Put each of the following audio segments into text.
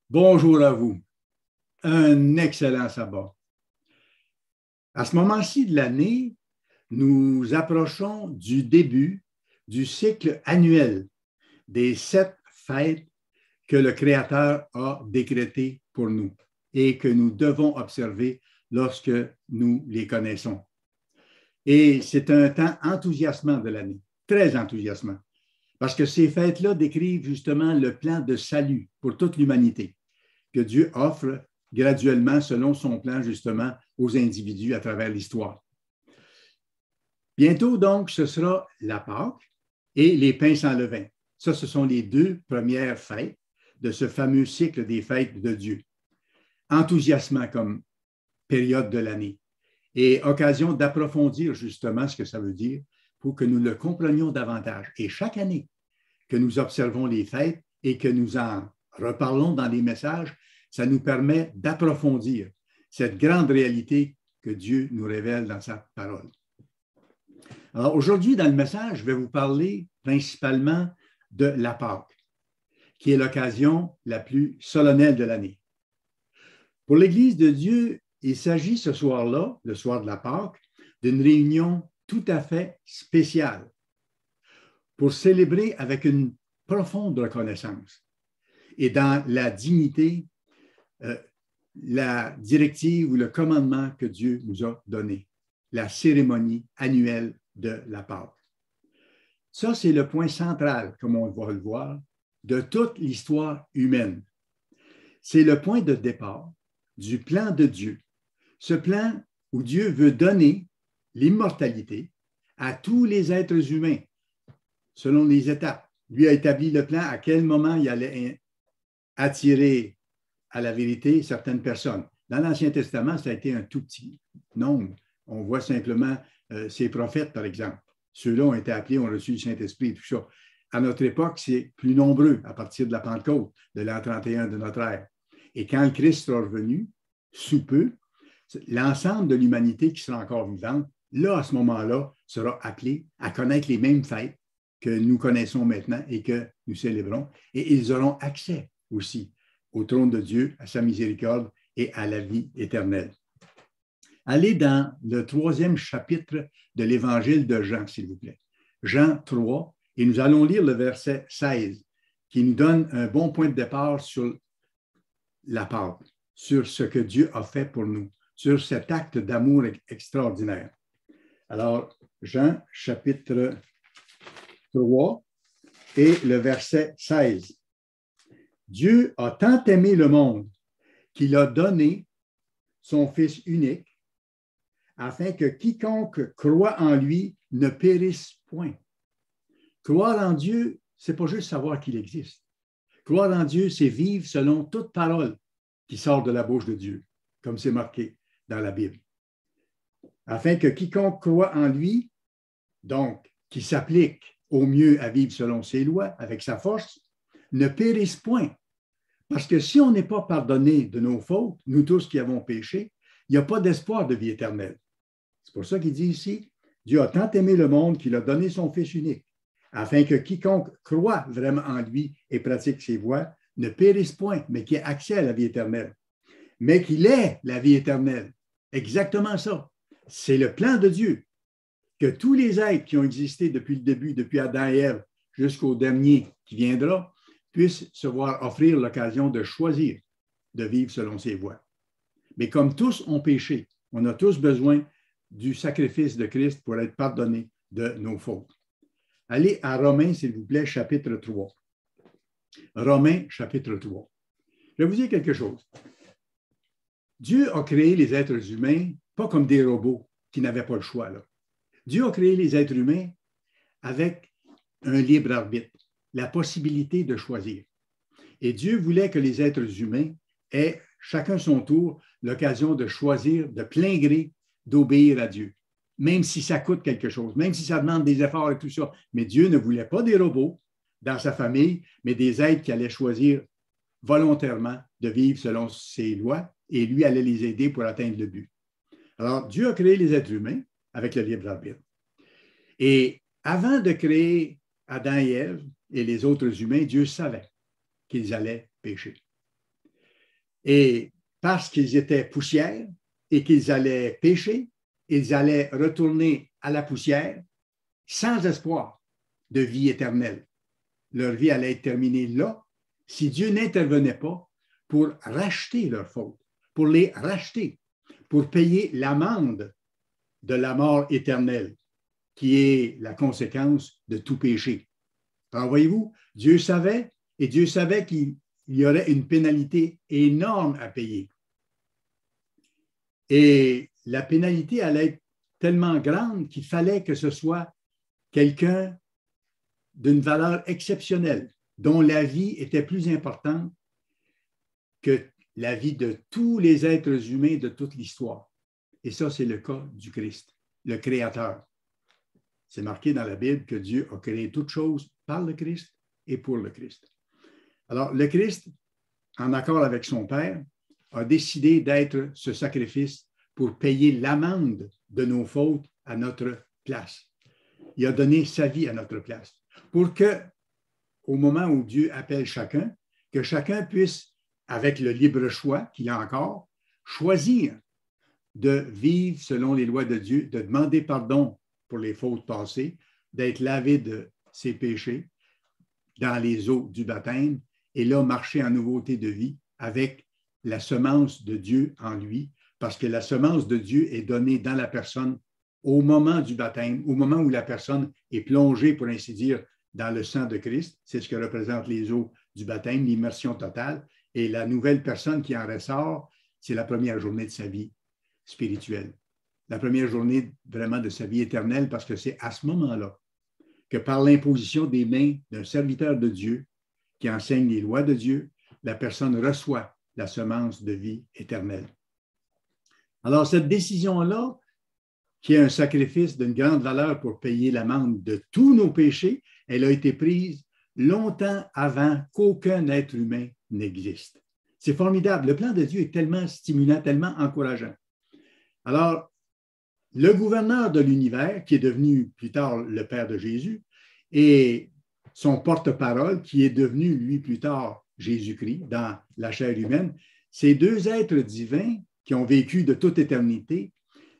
Bonjour à vous. Un excellent sabbat. À ce moment-ci de l'année, nous approchons du début du cycle annuel des 7 fêtes que le Créateur a décrétées pour nous et que nous devons observer lorsque nous les connaissons. Et c'est un temps enthousiasmant de l'année, très enthousiasmant, parce que ces fêtes-là décrivent justement le plan de salut pour toute l'humanité que Dieu offre graduellement selon son plan justement aux individus à travers l'histoire. Bientôt donc, ce sera la Pâque et les pains sans levain. Ça, ce sont les 2 premières fêtes de ce fameux cycle des fêtes de Dieu. Enthousiasmant comme période de l'année et occasion d'approfondir justement ce que ça veut dire pour que nous le comprenions davantage. Et chaque année que nous observons les fêtes et que nous en reparlons dans les messages, ça nous permet d'approfondir cette grande réalité que Dieu nous révèle dans sa parole. Alors aujourd'hui, dans le message, je vais vous parler principalement de la Pâque, qui est l'occasion la plus solennelle de l'année. Pour l'Église de Dieu, il s'agit ce soir-là, le soir de la Pâque, d'une réunion tout à fait spéciale pour célébrer avec une profonde reconnaissance et dans la dignité, la directive ou le commandement que Dieu nous a donné, la cérémonie annuelle de la Pâque. Ça, c'est le point central, comme on va le voir, de toute l'histoire humaine. C'est le point de départ du plan de Dieu, ce plan où Dieu veut donner l'immortalité à tous les êtres humains, selon les étapes. Lui a établi le plan à quel moment il allait attirer à la vérité certaines personnes. Dans l'Ancien Testament, ça a été un tout petit nombre. On voit simplement ces prophètes, par exemple. Ceux-là ont été appelés, ont reçu le Saint-Esprit, tout ça. À notre époque, c'est plus nombreux à partir de la Pentecôte, de l'an 31 de notre ère. Et quand le Christ sera revenu, sous peu, l'ensemble de l'humanité qui sera encore vivante, là, à ce moment-là, sera appelé à connaître les mêmes fêtes que nous connaissons maintenant et que nous célébrons. Et ils auront accès aussi au trône de Dieu, à sa miséricorde et à la vie éternelle. Allez dans le 3e chapitre de l'Évangile de Jean, s'il vous plaît. Jean 3, et nous allons lire le verset 16, qui nous donne un bon point de départ sur la Pâque, sur ce que Dieu a fait pour nous, sur cet acte d'amour extraordinaire. Alors, Jean, chapitre 3, et le verset 16. Dieu a tant aimé le monde qu'il a donné son Fils unique afin que quiconque croit en lui ne périsse point. Croire en Dieu, ce n'est pas juste savoir qu'il existe. Croire en Dieu, c'est vivre selon toute parole qui sort de la bouche de Dieu, comme c'est marqué dans la Bible. Afin que quiconque croit en lui, donc qui s'applique au mieux à vivre selon ses lois, avec sa force, ne périsse point. Parce que si on n'est pas pardonné de nos fautes, nous tous qui avons péché, il n'y a pas d'espoir de vie éternelle. C'est pour ça qu'il dit ici, Dieu a tant aimé le monde qu'il a donné son Fils unique, afin que quiconque croit vraiment en lui et pratique ses voies ne périsse point, mais qu'il ait accès à la vie éternelle. Mais qu'il ait la vie éternelle. Exactement ça. C'est le plan de Dieu. Que tous les êtres qui ont existé depuis le début, depuis Adam et Ève, jusqu'au dernier qui viendra, puissent se voir offrir l'occasion de choisir de vivre selon ses voies. Mais comme tous ont péché, on a tous besoin du sacrifice de Christ pour être pardonnés de nos fautes. Allez à Romains, s'il vous plaît, chapitre 3. Romains, chapitre 3. Je vais vous dire quelque chose. Dieu a créé les êtres humains pas comme des robots qui n'avaient pas le choix, là. Dieu a créé les êtres humains avec un libre arbitre, la possibilité de choisir. Et Dieu voulait que les êtres humains aient chacun son tour l'occasion de choisir de plein gré d'obéir à Dieu, même si ça coûte quelque chose, même si ça demande des efforts et tout ça. Mais Dieu ne voulait pas des robots dans sa famille, mais des êtres qui allaient choisir volontairement de vivre selon ses lois et lui allait les aider pour atteindre le but. Alors, Dieu a créé les êtres humains avec le libre arbitre. Et avant de créer Adam et Ève et les autres humains, Dieu savait qu'ils allaient pécher. Et parce qu'ils étaient poussière et qu'ils allaient pécher, ils allaient retourner à la poussière sans espoir de vie éternelle. Leur vie allait être terminée là si Dieu n'intervenait pas pour racheter leurs fautes, pour les racheter, pour payer l'amende de la mort éternelle, qui est la conséquence de tout péché. Alors, voyez-vous, Dieu savait, et Dieu savait qu'il y aurait une pénalité énorme à payer. Et la pénalité allait être tellement grande qu'il fallait que ce soit quelqu'un d'une valeur exceptionnelle, dont la vie était plus importante que la vie de tous les êtres humains de toute l'histoire. Et ça, c'est le cas du Christ, le Créateur. C'est marqué dans la Bible que Dieu a créé toutes choses par le Christ et pour le Christ. Alors, le Christ, en accord avec son Père, a décidé d'être ce sacrifice pour payer l'amende de nos fautes à notre place. Il a donné sa vie à notre place pour que, au moment où Dieu appelle chacun, que chacun puisse, avec le libre choix qu'il a encore, choisir de vivre selon les lois de Dieu, de demander pardon pour les fautes passées, d'être lavé de ses péchés dans les eaux du baptême et là marcher en nouveauté de vie avec la semence de Dieu en lui, parce que la semence de Dieu est donnée dans la personne au moment du baptême, au moment où la personne est plongée, pour ainsi dire, dans le sang de Christ. C'est ce que représentent les eaux du baptême, l'immersion totale. Et la nouvelle personne qui en ressort, c'est la première journée de sa vie spirituelle. La première journée vraiment de sa vie éternelle, parce que c'est à ce moment-là que par l'imposition des mains d'un serviteur de Dieu qui enseigne les lois de Dieu, la personne reçoit la semence de vie éternelle. Alors, cette décision-là, qui est un sacrifice d'une grande valeur pour payer l'amende de tous nos péchés, elle a été prise longtemps avant qu'aucun être humain n'existe. C'est formidable. Le plan de Dieu est tellement stimulant, tellement encourageant. Alors, le gouverneur de l'univers, qui est devenu plus tard le Père de Jésus, et son porte-parole, qui est devenu, lui, plus tard, Jésus-Christ, dans la chair humaine, ces deux êtres divins qui ont vécu de toute éternité,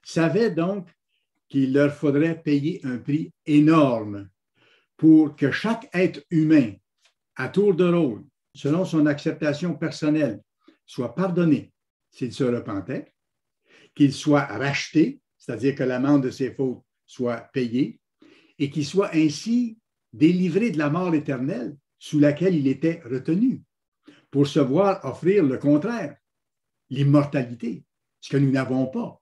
savaient donc qu'il leur faudrait payer un prix énorme pour que chaque être humain, à tour de rôle, selon son acceptation personnelle, soit pardonné s'il se repentait, qu'il soit racheté, c'est-à-dire que l'amende de ses fautes soit payée, et qu'il soit ainsi délivré de la mort éternelle sous laquelle il était retenu, pour se voir offrir le contraire, l'immortalité, ce que nous n'avons pas,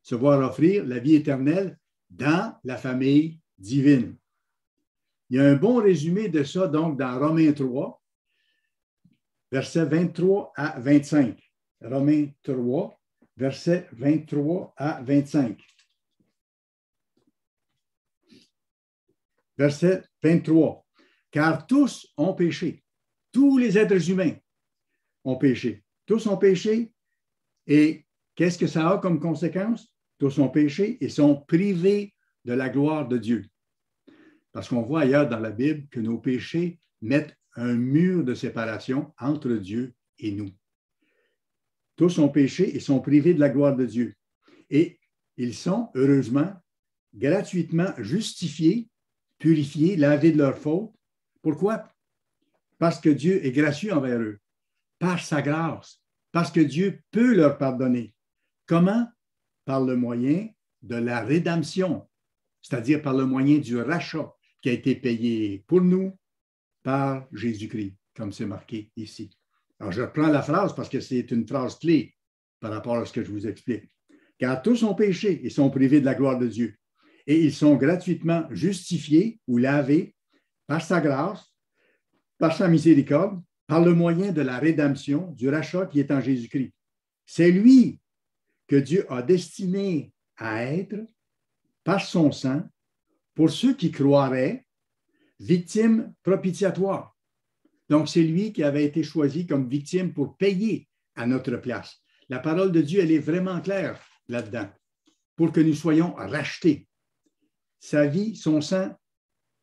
se voir offrir la vie éternelle dans la famille divine. Il y a un bon résumé de ça, donc, dans Romains 3, versets 23 à 25. Romains 3, versets 23 à 25. Verset 23. Car tous ont péché. Tous les êtres humains ont péché. Tous ont péché. Et qu'est-ce que ça a comme conséquence? Tous ont péché et sont privés de la gloire de Dieu. Parce qu'on voit ailleurs dans la Bible que nos péchés mettent un mur de séparation entre Dieu et nous. Tous ont péché et sont privés de la gloire de Dieu. Et ils sont, heureusement, gratuitement justifiés, purifiés, lavés de leurs fautes. Pourquoi? Parce que Dieu est gracieux envers eux, par sa grâce, parce que Dieu peut leur pardonner. Comment? Par le moyen de la rédemption, c'est-à-dire par le moyen du rachat qui a été payé pour nous par Jésus-Christ, comme c'est marqué ici. Alors, je reprends la phrase parce que c'est une phrase clé par rapport à ce que je vous explique. Car tous ont péché et sont privés de la gloire de Dieu. Et ils sont gratuitement justifiés ou lavés par sa grâce, par sa miséricorde, par le moyen de la rédemption, du rachat qui est en Jésus-Christ. C'est lui que Dieu a destiné à être, par son sang, pour ceux qui croiraient, victimes propitiatoires. Donc, c'est lui qui avait été choisi comme victime pour payer à notre place. La parole de Dieu, elle est vraiment claire là-dedans, pour que nous soyons rachetés. Sa vie, son sang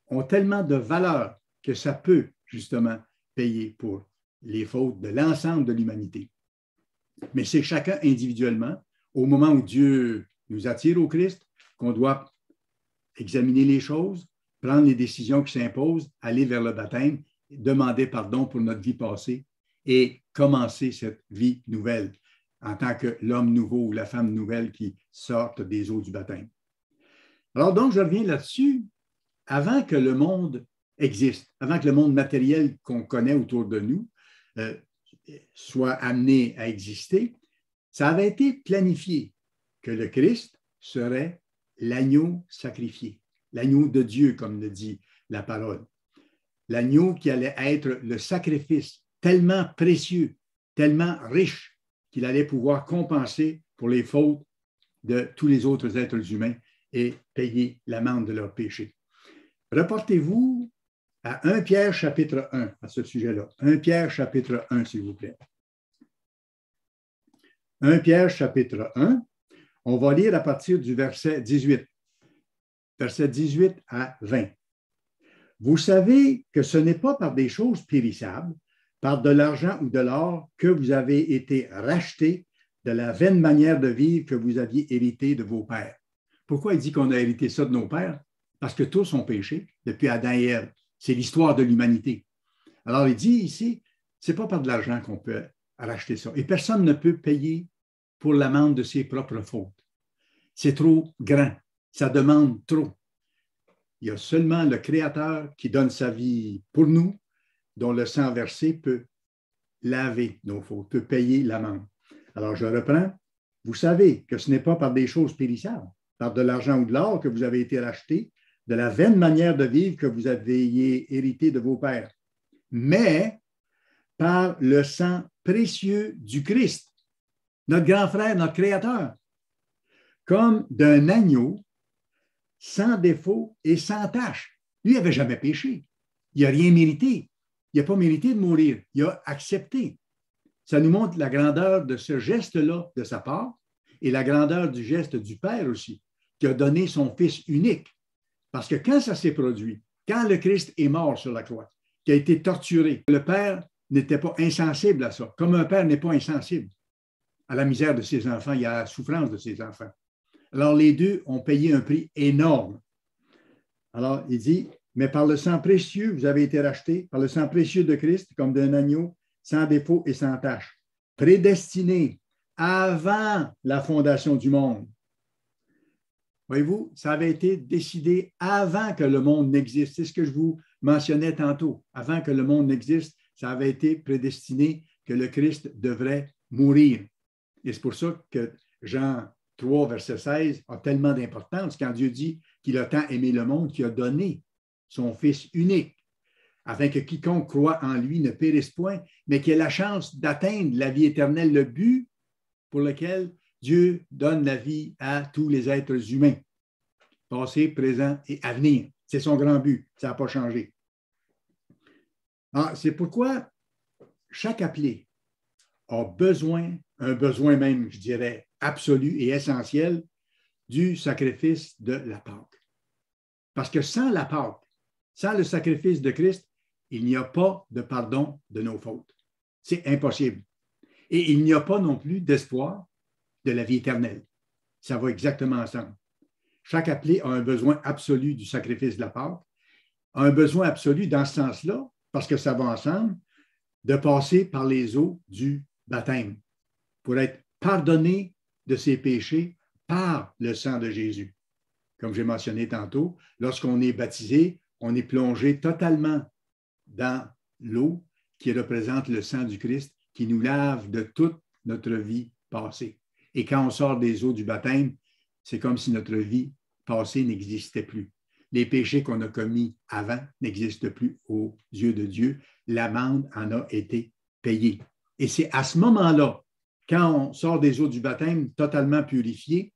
ont tellement de valeur que ça peut justement payer pour les fautes de l'ensemble de l'humanité. Mais c'est chacun individuellement, au moment où Dieu nous attire au Christ, qu'on doit examiner les choses, prendre les décisions qui s'imposent, aller vers le baptême, demander pardon pour notre vie passée et commencer cette vie nouvelle en tant que l'homme nouveau ou la femme nouvelle qui sortent des eaux du baptême. Alors donc, je reviens là-dessus. Avant que le monde existe, avant que le monde matériel qu'on connaît autour de nous soit amené à exister, ça avait été planifié que le Christ serait l'agneau sacrifié, l'agneau de Dieu, comme le dit la parole. L'agneau qui allait être le sacrifice tellement précieux, tellement riche, qu'il allait pouvoir compenser pour les fautes de tous les autres êtres humains et payer l'amende de leurs péchés. Reportez-vous à 1 Pierre chapitre 1 à ce sujet-là. 1 Pierre chapitre 1, s'il vous plaît. 1 Pierre chapitre 1, on va lire à partir du verset 18. Verset 18 à 20. Vous savez que ce n'est pas par des choses périssables, par de l'argent ou de l'or, que vous avez été rachetés de la vaine manière de vivre que vous aviez hérité de vos pères. Pourquoi il dit qu'on a hérité ça de nos pères? Parce que tous ont péché depuis Adam et Ève. C'est l'histoire de l'humanité. Alors, il dit ici, ce n'est pas par de l'argent qu'on peut racheter ça. Et personne ne peut payer pour l'amende de ses propres fautes. C'est trop grand. Ça demande trop. Il y a seulement le Créateur qui donne sa vie pour nous, dont le sang versé peut laver nos fautes, peut payer l'amende. Alors, je reprends. Vous savez que ce n'est pas par des choses périssables, par de l'argent ou de l'or que vous avez été rachetés, de la vaine manière de vivre que vous aviez hérité de vos pères, mais par le sang précieux du Christ, notre grand frère, notre Créateur, comme d'un agneau sans défaut et sans tache. Lui, il n'avait jamais péché. Il n'a rien mérité. Il n'a pas mérité de mourir. Il a accepté. Ça nous montre la grandeur de ce geste-là de sa part et la grandeur du geste du Père aussi, qui a donné son Fils unique. Parce que quand ça s'est produit, quand le Christ est mort sur la croix, qui a été torturé, le Père n'était pas insensible à ça, comme un père n'est pas insensible à la misère de ses enfants et à la souffrance de ses enfants. Alors, les deux ont payé un prix énorme. Alors, il dit, mais par le sang précieux, vous avez été rachetés, par le sang précieux de Christ, comme d'un agneau, sans défaut et sans tache, prédestiné avant la fondation du monde. Voyez-vous, ça avait été décidé avant que le monde n'existe. C'est ce que je vous mentionnais tantôt. Avant que le monde n'existe, ça avait été prédestiné que le Christ devrait mourir. Et c'est pour ça que Jean 3, verset 16 a tellement d'importance quand Dieu dit qu'il a tant aimé le monde qu'il a donné son Fils unique, afin que quiconque croit en lui ne périsse point, mais qu'il ait la chance d'atteindre la vie éternelle, le but pour lequel Dieu donne la vie à tous les êtres humains, passé, présent et à venir. C'est son grand but, ça n'a pas changé. C'est pourquoi chaque appelé a besoin, un besoin même, je dirais, absolu et essentiel du sacrifice de la Pâque. Parce que sans la Pâque, sans le sacrifice de Christ, il n'y a pas de pardon de nos fautes. C'est impossible. Et il n'y a pas non plus d'espoir de la vie éternelle. Ça va exactement ensemble. Chaque appelé a un besoin absolu du sacrifice de la Pâque, a un besoin absolu dans ce sens-là, parce que ça va ensemble, de passer par les eaux du baptême pour être pardonné de ses péchés par le sang de Jésus. Comme j'ai mentionné tantôt, lorsqu'on est baptisé, on est plongé totalement dans l'eau qui représente le sang du Christ, qui nous lave de toute notre vie passée. Et quand on sort des eaux du baptême, c'est comme si notre vie passée n'existait plus. Les péchés qu'on a commis avant n'existent plus aux yeux de Dieu. L'amende en a été payée. Et c'est à ce moment-là, quand on sort des eaux du baptême totalement purifiées,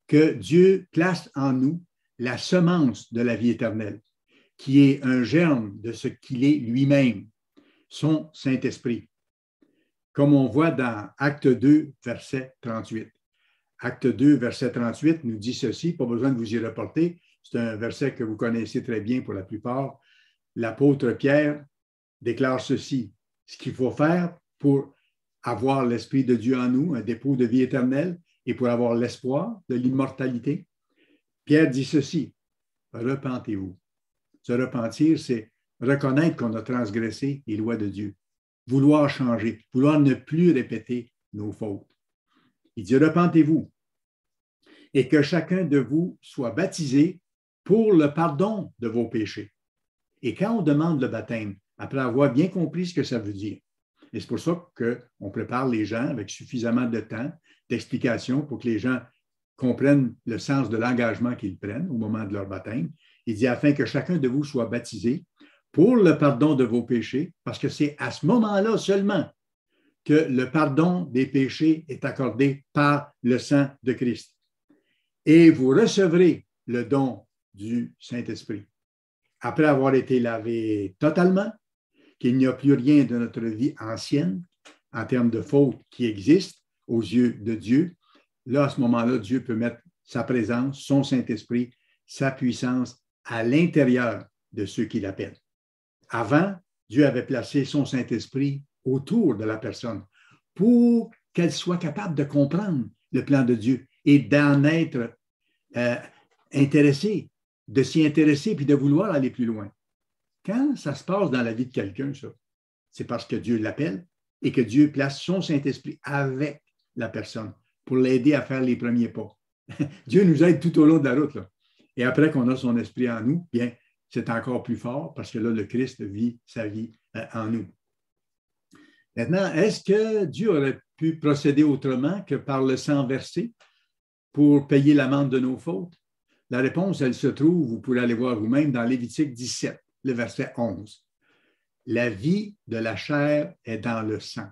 que Dieu place en nous la semence de la vie éternelle, qui est un germe de ce qu'il est lui-même. son Saint-Esprit, comme on voit dans Acte 2, verset 38. Acte 2, verset 38 nous dit ceci, pas besoin de vous y reporter, c'est un verset que vous connaissez très bien pour la plupart. L'apôtre Pierre déclare ceci, ce qu'il faut faire pour avoir l'Esprit de Dieu en nous, un dépôt de vie éternelle, et pour avoir l'espoir de l'immortalité. Pierre dit ceci, repentez-vous. Se repentir, c'est reconnaître qu'on a transgressé les lois de Dieu, vouloir changer, vouloir ne plus répéter nos fautes. Il dit, repentez-vous et que chacun de vous soit baptisé pour le pardon de vos péchés. Et quand on demande le baptême, après avoir bien compris ce que ça veut dire, et c'est pour ça qu'on prépare les gens avec suffisamment de temps, d'explication pour que les gens comprennent le sens de l'engagement qu'ils prennent au moment de leur baptême. Il dit, afin que chacun de vous soit baptisé pour le pardon de vos péchés, parce que c'est à ce moment-là seulement que le pardon des péchés est accordé par le sang de Christ. Et vous recevrez le don du Saint-Esprit. Après avoir été lavé totalement, qu'il n'y a plus rien de notre vie ancienne en termes de fautes qui existent aux yeux de Dieu, là, à ce moment-là, Dieu peut mettre sa présence, son Saint-Esprit, sa puissance à l'intérieur de ceux qui l'appellent. Avant, Dieu avait placé son Saint-Esprit autour de la personne pour qu'elle soit capable de comprendre le plan de Dieu et d'en être intéressée, de s'y intéresser puis de vouloir aller plus loin. Quand ça se passe dans la vie de quelqu'un, ça, c'est parce que Dieu l'appelle et que Dieu place son Saint-Esprit avec la personne pour l'aider à faire les premiers pas. Dieu nous aide tout au long de la route, là. Et après qu'on a son esprit en nous, bien, c'est encore plus fort parce que là, le Christ vit sa vie en nous. Maintenant, est-ce que Dieu aurait pu procéder autrement que par le sang versé pour payer l'amende de nos fautes? La réponse, elle se trouve, vous pourrez aller voir vous-même, dans Lévitique 17, le verset 11. La vie de la chair est dans le sang.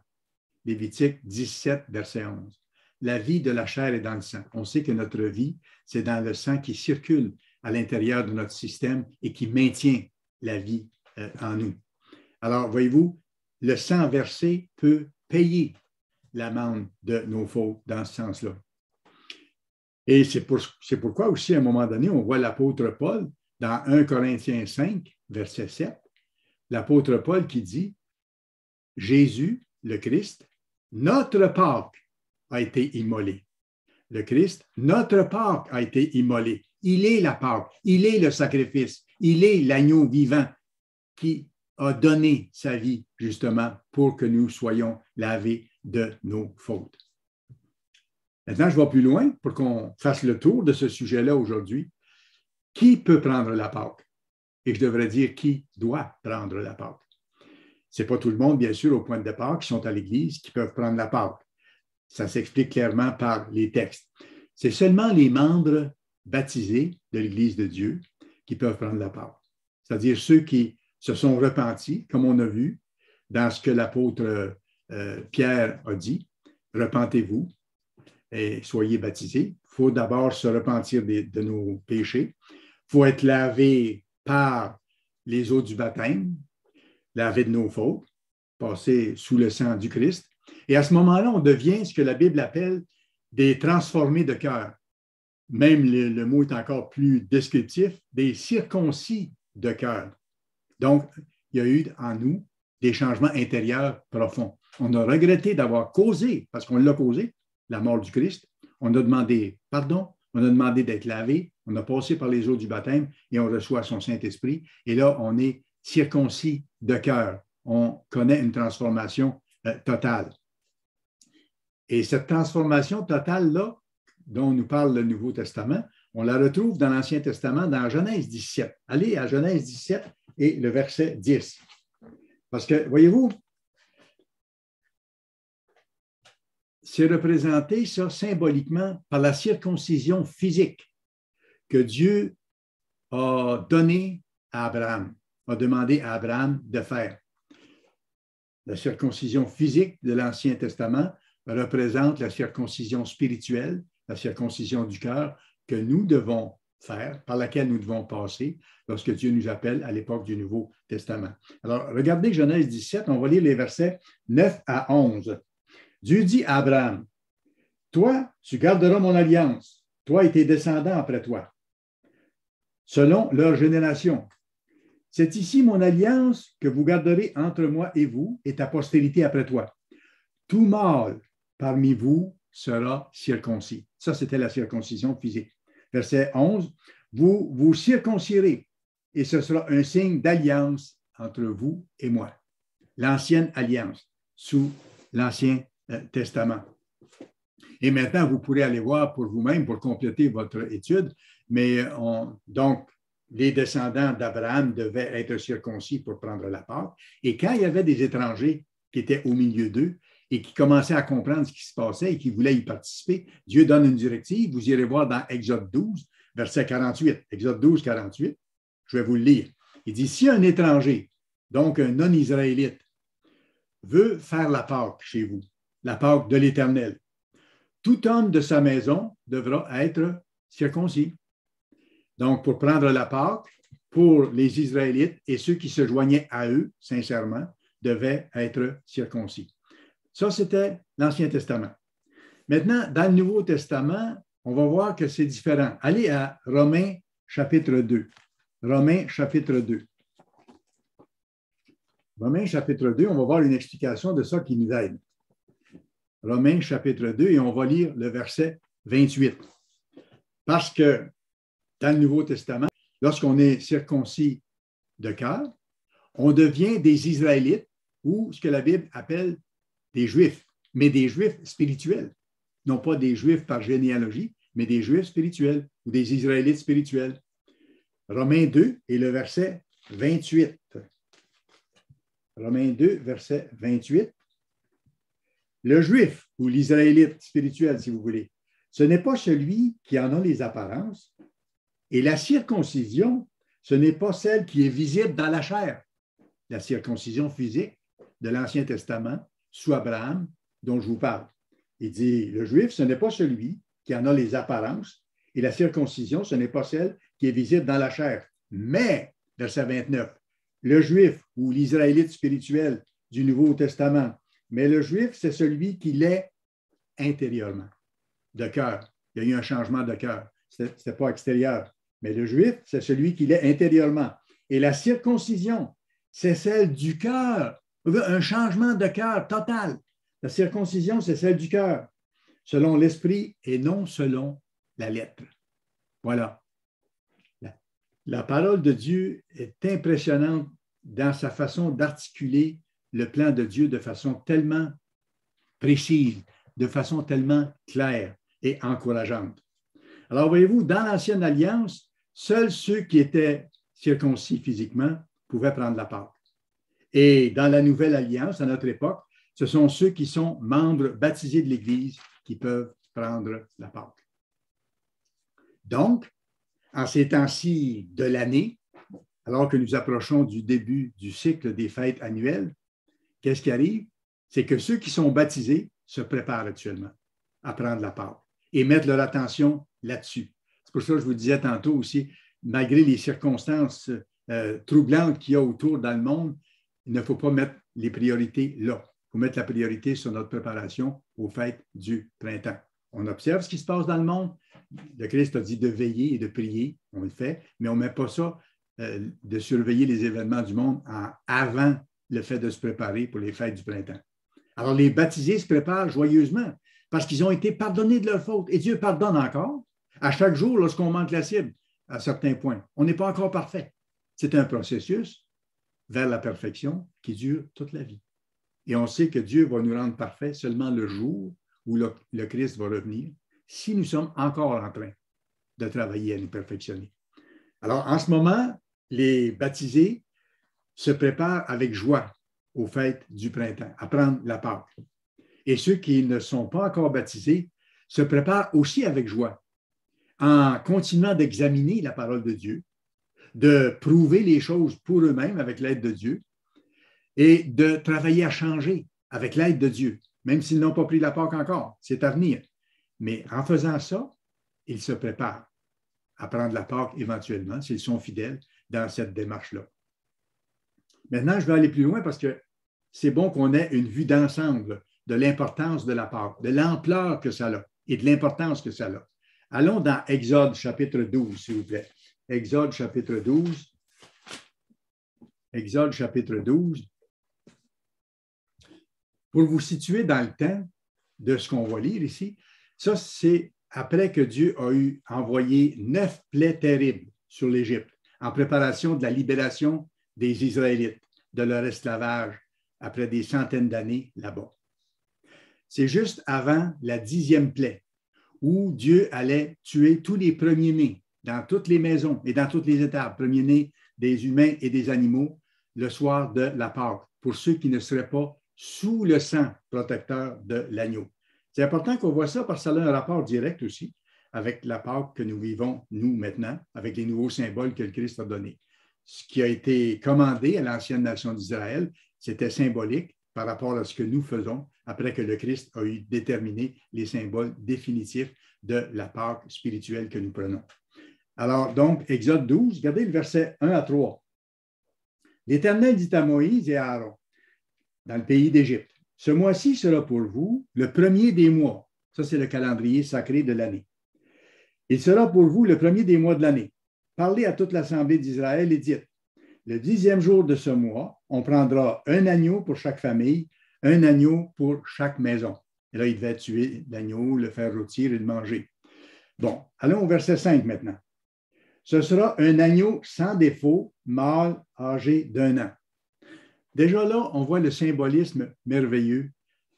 Lévitique 17, verset 11. La vie de la chair est dans le sang. On sait que notre vie, c'est dans le sang qui circule à l'intérieur de notre système et qui maintient la vie en nous. Alors, voyez-vous, le sang versé peut payer l'amende de nos fautes dans ce sens-là. Et c'est pourquoi aussi, à un moment donné, on voit l'apôtre Paul dans 1 Corinthiens 5, verset 7, l'apôtre Paul qui dit « Jésus, le Christ, notre Pâque a été immolé. » Le Christ, notre Pâque a été immolé. Il est la Pâque, il est le sacrifice, il est l'agneau vivant qui a donné sa vie justement pour que nous soyons lavés de nos fautes. Maintenant, je vais plus loin pour qu'on fasse le tour de ce sujet-là aujourd'hui. Qui peut prendre la Pâque? Et je devrais dire qui doit prendre la Pâque. Ce n'est pas tout le monde, bien sûr, au point de départ, qui sont à l'Église, qui peuvent prendre la Pâque. Ça s'explique clairement par les textes. C'est seulement les membres baptisés de l'Église de Dieu qui peuvent prendre la Pâque. C'est-à-dire ceux qui se sont repentis, comme on a vu dans ce que l'apôtre Pierre a dit, « Repentez-vous et soyez baptisés. » Il faut d'abord se repentir de nos péchés. Il faut être lavé par les eaux du baptême, lavé de nos fautes, passer sous le sang du Christ. Et à ce moment-là, on devient ce que la Bible appelle des transformés de cœur. Même le mot est encore plus descriptif, des circoncis de cœur. Donc, il y a eu en nous des changements intérieurs profonds. On a regretté d'avoir causé, parce qu'on l'a causé, la mort du Christ. On a demandé pardon, on a demandé d'être lavé, on a passé par les eaux du baptême et on reçoit son Saint-Esprit. Et là, on est circoncis de cœur. On connaît une transformation totale. Et cette transformation totale-là, dont nous parle le Nouveau Testament, on la retrouve dans l'Ancien Testament, dans Genèse 17. Allez à Genèse 17 et le verset 10. Parce que, voyez-vous, c'est représenté, ça, symboliquement, par la circoncision physique que Dieu a donnée à Abraham, a demandé à Abraham de faire. La circoncision physique de l'Ancien Testament représente la circoncision spirituelle, la circoncision du cœur que nous devons faire, par laquelle nous devons passer lorsque Dieu nous appelle à l'époque du Nouveau Testament. Alors, regardez Genèse 17, on va lire les versets 9 à 11. Dieu dit à Abraham, « Toi, tu garderas mon alliance, toi et tes descendants après toi, selon leur génération. C'est ici mon alliance que vous garderez entre moi et vous et ta postérité après toi. Tout mâle parmi vous sera circoncis. » Ça, c'était la circoncision physique. Verset 11, « Vous vous circoncirez et ce sera un signe d'alliance entre vous et moi. » L'ancienne alliance sous l'Ancien Testament. Et maintenant, vous pourrez aller voir pour vous-même pour compléter votre étude, mais donc, les descendants d'Abraham devaient être circoncis pour prendre la part. Et quand il y avait des étrangers qui étaient au milieu d'eux et qui commençaient à comprendre ce qui se passait et qui voulaient y participer, Dieu donne une directive. Vous irez voir dans Exode 12, verset 48. Exode 12, 48. Je vais vous le lire. Il dit, si un étranger, donc un non-israélite, veut faire la Pâque chez vous, la Pâque de l'Éternel, tout homme de sa maison devra être circoncis. Donc, pour prendre la Pâque, pour les Israélites et ceux qui se joignaient à eux, sincèrement, devaient être circoncis. Ça, c'était l'Ancien Testament. Maintenant, dans le Nouveau Testament, on va voir que c'est différent. Allez à Romains chapitre 2. Romains chapitre 2. Romains chapitre 2, on va voir une explication de ça qui nous aide. Romains chapitre 2, et on va lire le verset 28. Parce que dans le Nouveau Testament, lorsqu'on est circoncis de cœur, on devient des Israélites ou ce que la Bible appelle des Juifs, mais des Juifs spirituels. Non pas des Juifs par généalogie, mais des Juifs spirituels ou des Israélites spirituels. Romains 2 et le verset 28. Romains 2, verset 28. Le Juif ou l'Israélite spirituel, si vous voulez, ce n'est pas celui qui en a les apparences, et la circoncision, ce n'est pas celle qui est visible dans la chair. La circoncision physique de l'Ancien Testament sous Abraham, dont je vous parle. Il dit, le Juif, ce n'est pas celui qui en a les apparences, et la circoncision, ce n'est pas celle qui est visible dans la chair. Mais, verset 29, le Juif ou l'Israélite spirituel du Nouveau Testament, mais le Juif, c'est celui qui l'est intérieurement, de cœur. Il y a eu un changement de cœur. Ce n'était pas extérieur. Mais le Juif, c'est celui qui l'est intérieurement. Et la circoncision, c'est celle du cœur. Un changement de cœur total. La circoncision, c'est celle du cœur, selon l'esprit et non selon la lettre. Voilà. La parole de Dieu est impressionnante dans sa façon d'articuler le plan de Dieu de façon tellement précise, de façon tellement claire et encourageante. Alors, voyez-vous, dans l'Ancienne Alliance, seuls ceux qui étaient circoncis physiquement pouvaient prendre la Pâque. Et dans la Nouvelle Alliance, à notre époque, ce sont ceux qui sont membres baptisés de l'Église qui peuvent prendre la Pâque. Donc, en ces temps-ci de l'année, alors que nous approchons du début du cycle des fêtes annuelles, qu'est-ce qui arrive? C'est que ceux qui sont baptisés se préparent actuellement à prendre la Pâque et mettre leur attention là-dessus. C'est pour ça que je vous disais tantôt aussi, malgré les circonstances troublantes qu'il y a autour dans le monde, il ne faut pas mettre les priorités là. Il faut mettre la priorité sur notre préparation aux fêtes du printemps. On observe ce qui se passe dans le monde. Le Christ a dit de veiller et de prier, on le fait, mais on ne met pas ça de surveiller les événements du monde avant le fait de se préparer pour les fêtes du printemps. Alors, les baptisés se préparent joyeusement parce qu'ils ont été pardonnés de leurs fautes. Et Dieu pardonne encore à chaque jour lorsqu'on manque la cible à certains points. On n'est pas encore parfait. C'est un processus vers la perfection qui dure toute la vie. Et on sait que Dieu va nous rendre parfaits seulement le jour où le Christ va revenir, si nous sommes encore en train de travailler à nous perfectionner. Alors, en ce moment, les baptisés se préparent avec joie aux fêtes du printemps, à prendre la Pâque. Et ceux qui ne sont pas encore baptisés se préparent aussi avec joie, en continuant d'examiner la parole de Dieu, de prouver les choses pour eux-mêmes avec l'aide de Dieu et de travailler à changer avec l'aide de Dieu, même s'ils n'ont pas pris la Pâque encore, c'est à venir. Mais en faisant ça, ils se préparent à prendre la Pâque éventuellement, s'ils sont fidèles dans cette démarche-là. Maintenant, je vais aller plus loin parce que c'est bon qu'on ait une vue d'ensemble de l'importance de la Pâque, de l'ampleur que ça a et de l'importance que ça a. Allons dans Exode chapitre 12, s'il vous plaît. Exode chapitre 12. Exode chapitre 12. Pour vous situer dans le temps de ce qu'on va lire ici, ça, c'est après que Dieu a envoyé 9 plaies terribles sur l'Égypte en préparation de la libération des Israélites de leur esclavage après des centaines d'années là-bas. C'est juste avant la 10e plaie où Dieu allait tuer tous les premiers-nés dans toutes les maisons et dans toutes les étables, premiers-nés des humains et des animaux, le soir de la Pâque, pour ceux qui ne seraient pas sous le sang protecteur de l'agneau. C'est important qu'on voit ça parce que ça a un rapport direct aussi avec la Pâque que nous vivons, nous, maintenant, avec les nouveaux symboles que le Christ a donnés. Ce qui a été commandé à l'ancienne nation d'Israël, c'était symbolique par rapport à ce que nous faisons après que le Christ a eu déterminé les symboles définitifs de la Pâque spirituelle que nous prenons. Alors, donc, Exode 12, regardez le verset 1 à 3. L'Éternel dit à Moïse et à Aaron, dans le pays d'Égypte, « Ce mois-ci sera pour vous le premier des mois. » Ça, c'est le calendrier sacré de l'année. « Il sera pour vous le premier des mois de l'année. Parlez à toute l'assemblée d'Israël et dites, le 10e jour de ce mois, on prendra un agneau pour chaque famille, un agneau pour chaque maison. » Et là, il devait tuer l'agneau, le faire rôtir et le manger. Bon, allons au verset 5 maintenant. « Ce sera un agneau sans défaut, mâle, âgé d'1 an. » Déjà là, on voit le symbolisme merveilleux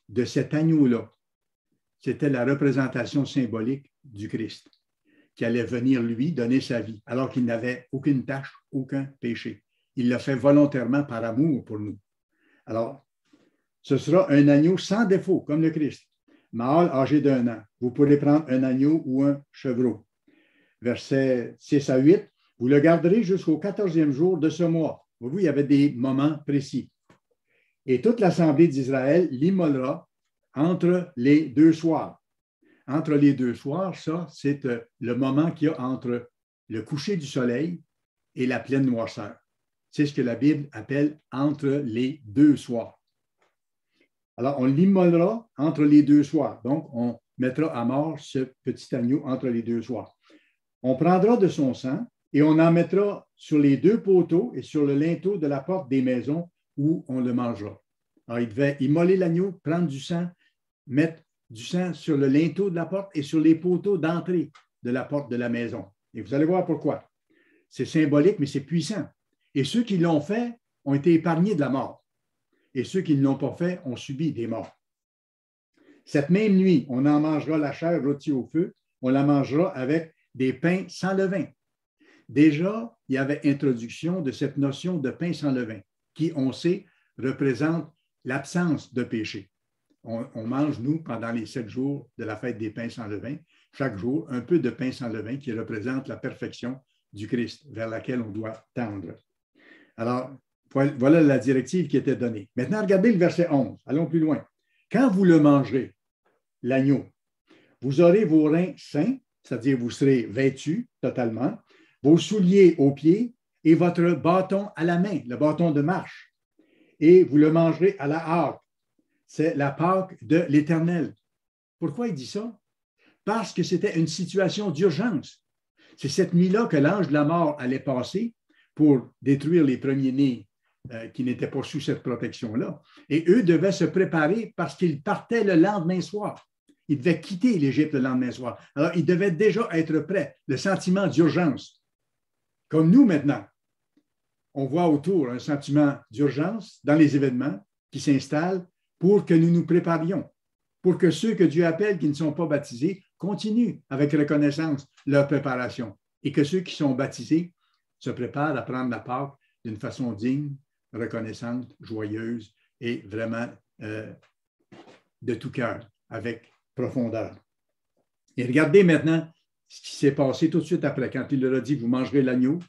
de cet agneau-là. C'était la représentation symbolique du Christ, qui allait venir, lui, donner sa vie, alors qu'il n'avait aucune tâche, aucun péché. Il l'a fait volontairement par amour pour nous. Alors, ce sera un agneau sans défaut, comme le Christ, mâle âgé d'1 an. Vous pourrez prendre un agneau ou un chevreau. Versets 6 à 8, vous le garderez jusqu'au 14e jour de ce mois. Vous voyez, il y avait des moments précis. Et toute l'assemblée d'Israël l'immolera entre les 2 soirs. Entre les 2 soirs, ça, c'est le moment qu'il y a entre le coucher du soleil et la pleine noirceur. C'est ce que la Bible appelle entre les 2 soirs. Alors, on l'immolera entre les 2 soirs. Donc, on mettra à mort ce petit agneau entre les 2 soirs. On prendra de son sang et on en mettra sur les 2 poteaux et sur le linteau de la porte des maisons où on le mangera. Alors, il devait immoler l'agneau, prendre du sang, mettre du sang sur le linteau de la porte et sur les poteaux d'entrée de la porte de la maison. Et vous allez voir pourquoi. C'est symbolique, mais c'est puissant. Et ceux qui l'ont fait ont été épargnés de la mort. Et ceux qui ne l'ont pas fait ont subi des morts. Cette même nuit, on en mangera la chair rôtie au feu, on la mangera avec des pains sans levain. Déjà, il y avait introduction de cette notion de pain sans levain, qui, on sait, représente l'absence de péché. On mange, nous, pendant les 7 jours de la fête des pains sans levain, chaque jour, un peu de pain sans levain qui représente la perfection du Christ vers laquelle on doit tendre. Alors, voilà la directive qui était donnée. Maintenant, regardez le verset 11. Allons plus loin. Quand vous le mangerez, l'agneau, vous aurez vos reins sains, c'est-à-dire vous serez vêtus totalement, vos souliers aux pieds et votre bâton à la main, le bâton de marche. Et vous le mangerez à la hâte. C'est la Pâque de l'Éternel. Pourquoi il dit ça? Parce que c'était une situation d'urgence. C'est cette nuit-là que l'ange de la mort allait passer pour détruire les premiers-nés qui n'étaient pas sous cette protection-là. Et eux devaient se préparer parce qu'ils partaient le lendemain soir. Ils devaient quitter l'Égypte le lendemain soir. Alors, ils devaient déjà être prêts. Le sentiment d'urgence. Comme nous maintenant, on voit autour un sentiment d'urgence dans les événements qui s'installent pour que nous nous préparions, pour que ceux que Dieu appelle qui ne sont pas baptisés continuent avec reconnaissance leur préparation et que ceux qui sont baptisés se préparent à prendre la Pâque d'une façon digne, reconnaissante, joyeuse et vraiment de tout cœur, avec profondeur. Et regardez maintenant ce qui s'est passé tout de suite après, quand il leur a dit, vous mangerez l'agneau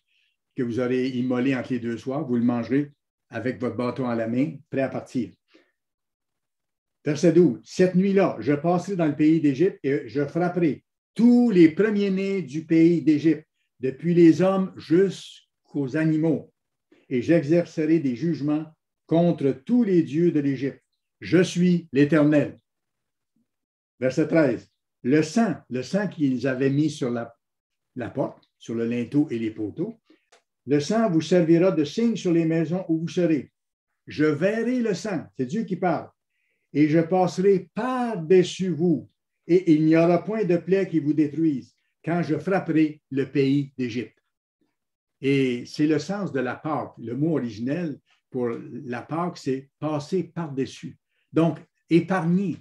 que vous aurez immolé entre les 2 soirs, vous le mangerez avec votre bâton à la main, prêt à partir. Verset 12. Cette nuit-là, je passerai dans le pays d'Égypte et je frapperai tous les premiers-nés du pays d'Égypte, depuis les hommes jusqu'aux animaux, et j'exercerai des jugements contre tous les dieux de l'Égypte. Je suis l'Éternel. Verset 13. Le sang qu'ils avaient mis sur la porte, sur le linteau et les poteaux, le sang vous servira de signe sur les maisons où vous serez. Je verrai le sang, c'est Dieu qui parle, et je passerai par-dessus vous, et il n'y aura point de plaie qui vous détruise, quand je frapperai le pays d'Égypte. Et c'est le sens de la Pâque. Le mot originel pour la Pâque, c'est passer par-dessus. Donc, épargner,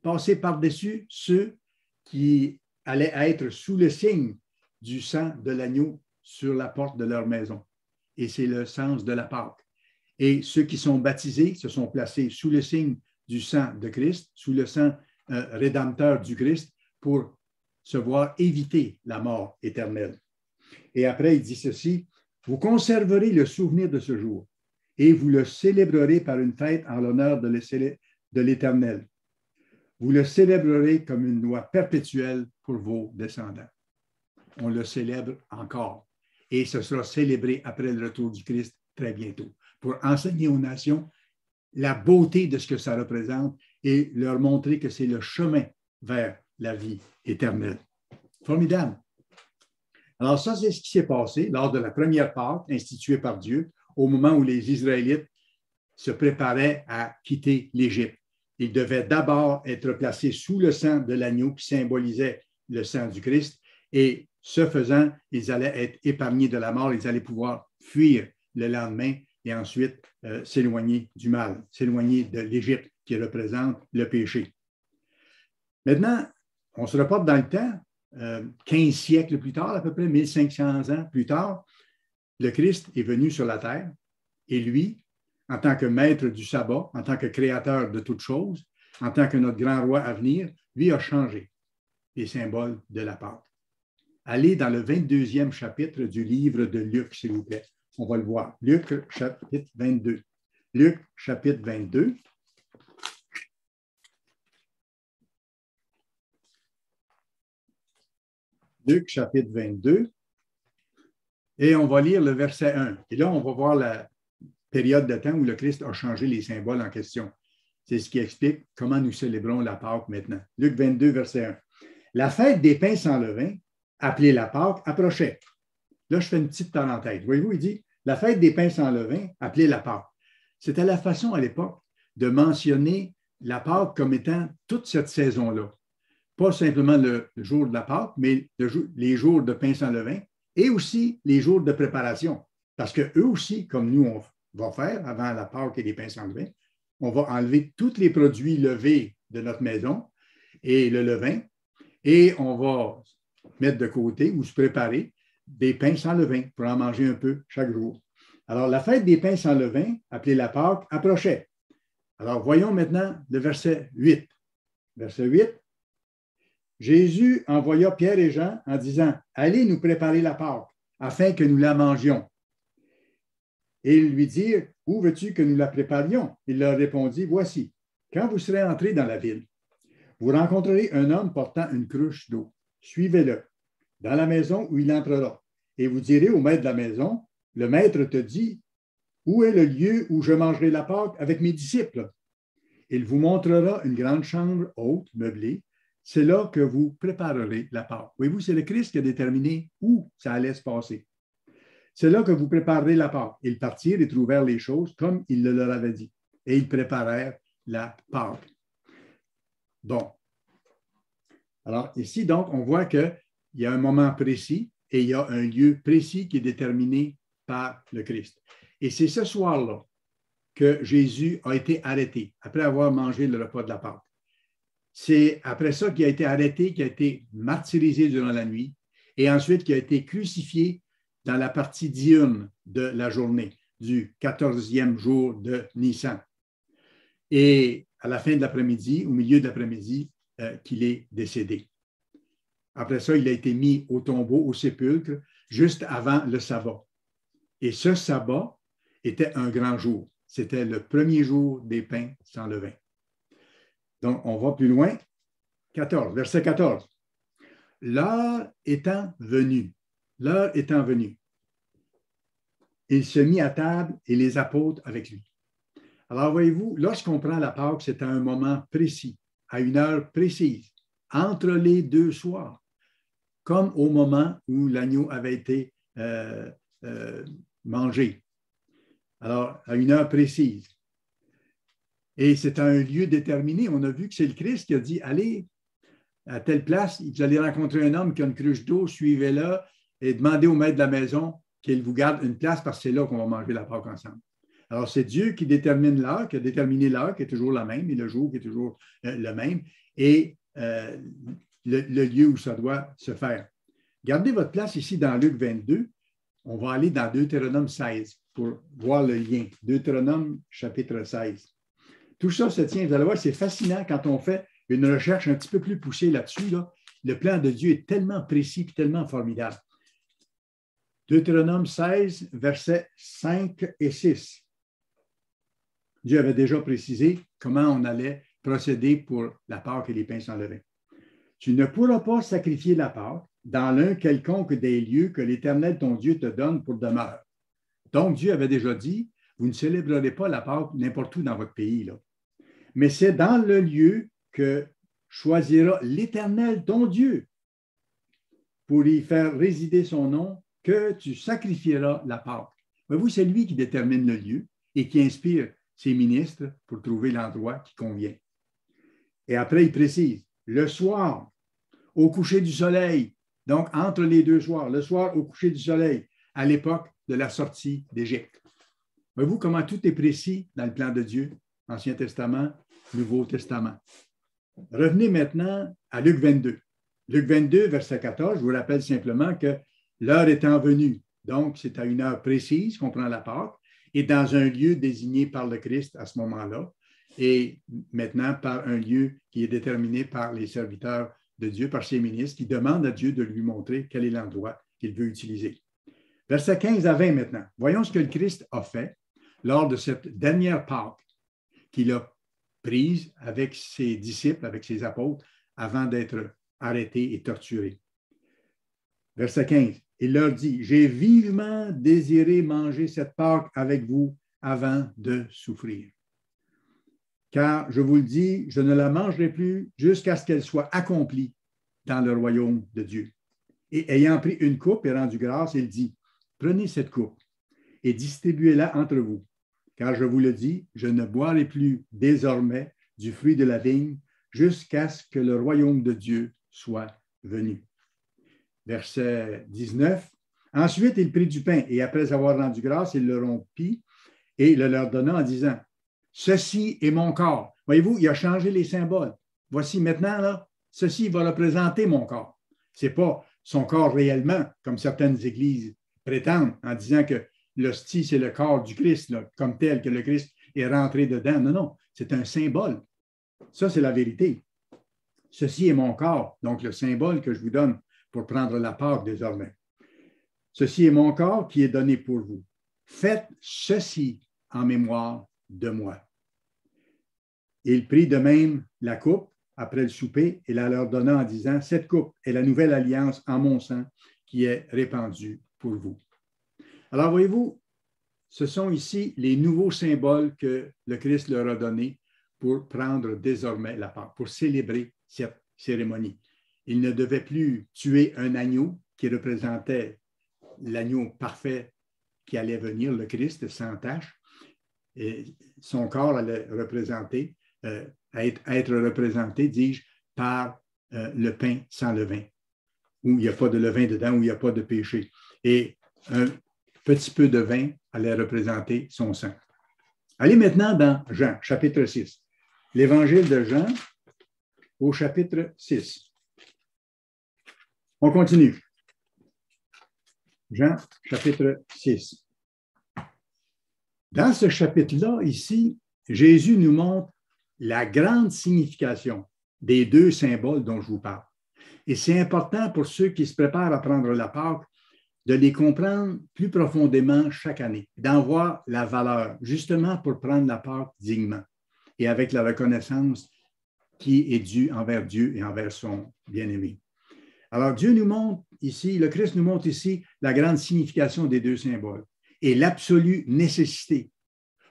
passer par-dessus ceux qui allaient être sous le signe du sang de l'agneau sur la porte de leur maison. Et c'est le sens de la Pâque. Et ceux qui sont baptisés se sont placés sous le signe du sang de Christ, sous le sang rédempteur du Christ, pour se voir éviter la mort éternelle. Et après, il dit ceci, vous conserverez le souvenir de ce jour et vous le célébrerez par une fête en l'honneur de l'Éternel. Vous le célébrerez comme une loi perpétuelle pour vos descendants. On le célèbre encore et ce sera célébré après le retour du Christ très bientôt pour enseigner aux nations la beauté de ce que ça représente et leur montrer que c'est le chemin vers la vie éternelle. Formidable. Alors ça, c'est ce qui s'est passé lors de la première Pâque instituée par Dieu au moment où les Israélites se préparaient à quitter l'Égypte. Ils devaient d'abord être placés sous le sang de l'agneau qui symbolisait le sang du Christ et ce faisant, ils allaient être épargnés de la mort, ils allaient pouvoir fuir le lendemain et ensuite s'éloigner du mal, s'éloigner de l'Égypte qui représente le péché. Maintenant, on se reporte dans le temps, 15 siècles plus tard, à peu près 1500 ans plus tard, le Christ est venu sur la terre et lui, en tant que maître du sabbat, en tant que créateur de toutes choses, en tant que notre grand roi à venir, lui a changé les symboles de la Pâque. Allez dans le 22e chapitre du livre de Luc, s'il vous plaît. On va le voir. Luc, chapitre 22. Luc, chapitre 22. Luc, chapitre 22. Et on va lire le verset 1. Et là, on va voir la période de temps où le Christ a changé les symboles en question. C'est ce qui explique comment nous célébrons la Pâque maintenant. Luc 22, verset 1. La fête des pains sans levain, appelée la Pâque, approchait. Là, je fais une petite parenthèse. Voyez-vous, il dit, la fête des pains sans levain, appelée la Pâque. C'était la façon à l'époque de mentionner la Pâque comme étant toute cette saison-là. Pas simplement le jour de la Pâque, mais les jours de pain sans levain et aussi les jours de préparation. Parce qu'eux aussi, comme nous, on va faire avant la Pâque et les pains sans levain, on va enlever tous les produits levés de notre maison et le levain, et on va mettre de côté ou se préparer des pains sans levain pour en manger un peu chaque jour. Alors, la fête des pains sans levain, appelée la Pâque, approchait. Alors, voyons maintenant le verset 8. Verset 8. Jésus envoya Pierre et Jean en disant, « Allez nous préparer la Pâque, afin que nous la mangions. » Et ils lui dirent, « Où veux-tu que nous la préparions? » Il leur répondit, « Voici, quand vous serez entrés dans la ville, vous rencontrerez un homme portant une cruche d'eau. Suivez-le dans la maison où il entrera. Et vous direz au maître de la maison, le maître te dit, où est le lieu où je mangerai la Pâque avec mes disciples? Il vous montrera une grande chambre haute, meublée. C'est là que vous préparerez la Pâque. Voyez-vous, c'est le Christ qui a déterminé où ça allait se passer. C'est là que vous préparerez la Pâque. Ils partirent et trouvèrent les choses comme il le leur avait dit. Et ils préparèrent la Pâque. Bon. Alors, ici, donc, on voit qu'il y a un moment précis et il y a un lieu précis qui est déterminé par le Christ. Et c'est ce soir-là que Jésus a été arrêté après avoir mangé le repas de la Pâque. C'est après ça qu'il a été arrêté, qu'il a été martyrisé durant la nuit et ensuite qu'il a été crucifié dans la partie diurne de la journée, du 14e jour de Nissan. Et à la fin de l'après-midi, au milieu de l'après-midi, qu'il est décédé. Après ça, il a été mis au tombeau, au sépulcre, juste avant le sabbat. Et ce sabbat était un grand jour. C'était le premier jour des pains sans levain. Donc, on va plus loin. 14, verset 14. L'heure étant venue, l'heure étant venue, il se mit à table et les apôtres avec lui. Alors, voyez-vous, lorsqu'on prend la Pâque, c'est à un moment précis, à une heure précise, entre les deux soirs, comme au moment où l'agneau avait été mangé. Alors, à une heure précise. Et c'est à un lieu déterminé. On a vu que c'est le Christ qui a dit, allez à telle place, vous allez rencontrer un homme qui a une cruche d'eau, suivez-le et demandez au maître de la maison qu'il vous garde une place parce que c'est là qu'on va manger la Pâque ensemble. Alors, c'est Dieu qui détermine l'heure, qui a déterminé l'heure, qui est toujours la même, et le jour qui est toujours le même, et le lieu où ça doit se faire. Gardez votre place ici dans Luc 22. On va aller dans Deutéronome 16 pour voir le lien. Deutéronome chapitre 16. Tout ça se tient, vous allez voir, c'est fascinant quand on fait une recherche un petit peu plus poussée là-dessus. Là. Le plan de Dieu est tellement précis et tellement formidable. Deutéronome 16, versets 5 et 6. Dieu avait déjà précisé comment on allait procéder pour la Pâque et les pains sans levain. Tu ne pourras pas sacrifier la Pâque dans l'un quelconque des lieux que l'Éternel ton Dieu te donne pour demeure. Donc, Dieu avait déjà dit, vous ne célébrerez pas la Pâque n'importe où dans votre pays, là. Mais c'est dans le lieu que choisira l'Éternel ton Dieu pour y faire résider son nom que tu sacrifieras la Pâque. Voyez-vous, c'est lui qui détermine le lieu et qui inspire ses ministres pour trouver l'endroit qui convient. Et après, il précise, le soir, au coucher du soleil, donc entre les deux soirs, le soir au coucher du soleil, à l'époque de la sortie d'Égypte. Voyez-vous comment tout est précis dans le plan de Dieu, Ancien Testament, Nouveau Testament. Revenez maintenant à Luc 22. Luc 22, verset 14, je vous rappelle simplement que l'heure étant venue, donc c'est à une heure précise qu'on prend la Pâque, et dans un lieu désigné par le Christ à ce moment-là, et maintenant par un lieu qui est déterminé par les serviteurs de Dieu, par ses ministres, qui demandent à Dieu de lui montrer quel est l'endroit qu'il veut utiliser. Versets 15 à 20 maintenant. Voyons ce que le Christ a fait lors de cette dernière Pâque qu'il a prise avec ses disciples, avec ses apôtres, avant d'être arrêté et torturé. Verset 15. Il leur dit, « J'ai vivement désiré manger cette Pâque avec vous avant de souffrir. Car, je vous le dis, je ne la mangerai plus jusqu'à ce qu'elle soit accomplie dans le royaume de Dieu. » Et ayant pris une coupe et rendu grâce, il dit, « Prenez cette coupe et distribuez-la entre vous. Car je vous le dis, je ne boirai plus désormais du fruit de la vigne jusqu'à ce que le royaume de Dieu soit venu. » Verset 19. Ensuite, il prit du pain et après avoir rendu grâce, il le rompit et le leur donna en disant, « Ceci est mon corps. » Voyez-vous, il a changé les symboles. Voici maintenant, là, ceci va représenter mon corps. Ce n'est pas son corps réellement, comme certaines églises prétendent, en disant que l'hostie, c'est le corps du Christ, là, comme tel, que le Christ est rentré dedans. Non, non, c'est un symbole. Ça, c'est la vérité. Ceci est mon corps, donc le symbole que je vous donne pour prendre la Pâque désormais. Ceci est mon corps qui est donné pour vous. Faites ceci en mémoire de moi. Il prit de même la coupe après le souper et la leur donna en disant, cette coupe est la nouvelle alliance en mon sang qui est répandue pour vous. Alors, voyez-vous, ce sont ici les nouveaux symboles que le Christ leur a donnés pour prendre désormais la Pâque, pour célébrer cette cérémonie. Il ne devait plus tuer un agneau qui représentait l'agneau parfait qui allait venir, le Christ, sans tache. Et son corps allait représenter, être représenté, dis-je, par le pain sans levain, où il n'y a pas de levain dedans, où il n'y a pas de péché. Et un petit peu de vin allait représenter son sang. Allez maintenant dans Jean, chapitre 6. L'évangile de Jean au chapitre 6. On continue. Jean, chapitre 6. Dans ce chapitre-là, ici, Jésus nous montre la grande signification des deux symboles dont je vous parle. Et c'est important pour ceux qui se préparent à prendre la Pâque de les comprendre plus profondément chaque année, d'en voir la valeur, justement pour prendre la Pâque dignement et avec la reconnaissance qui est due envers Dieu et envers son bien-aimé. Alors, Dieu nous montre ici, le Christ nous montre ici la grande signification des deux symboles et l'absolue nécessité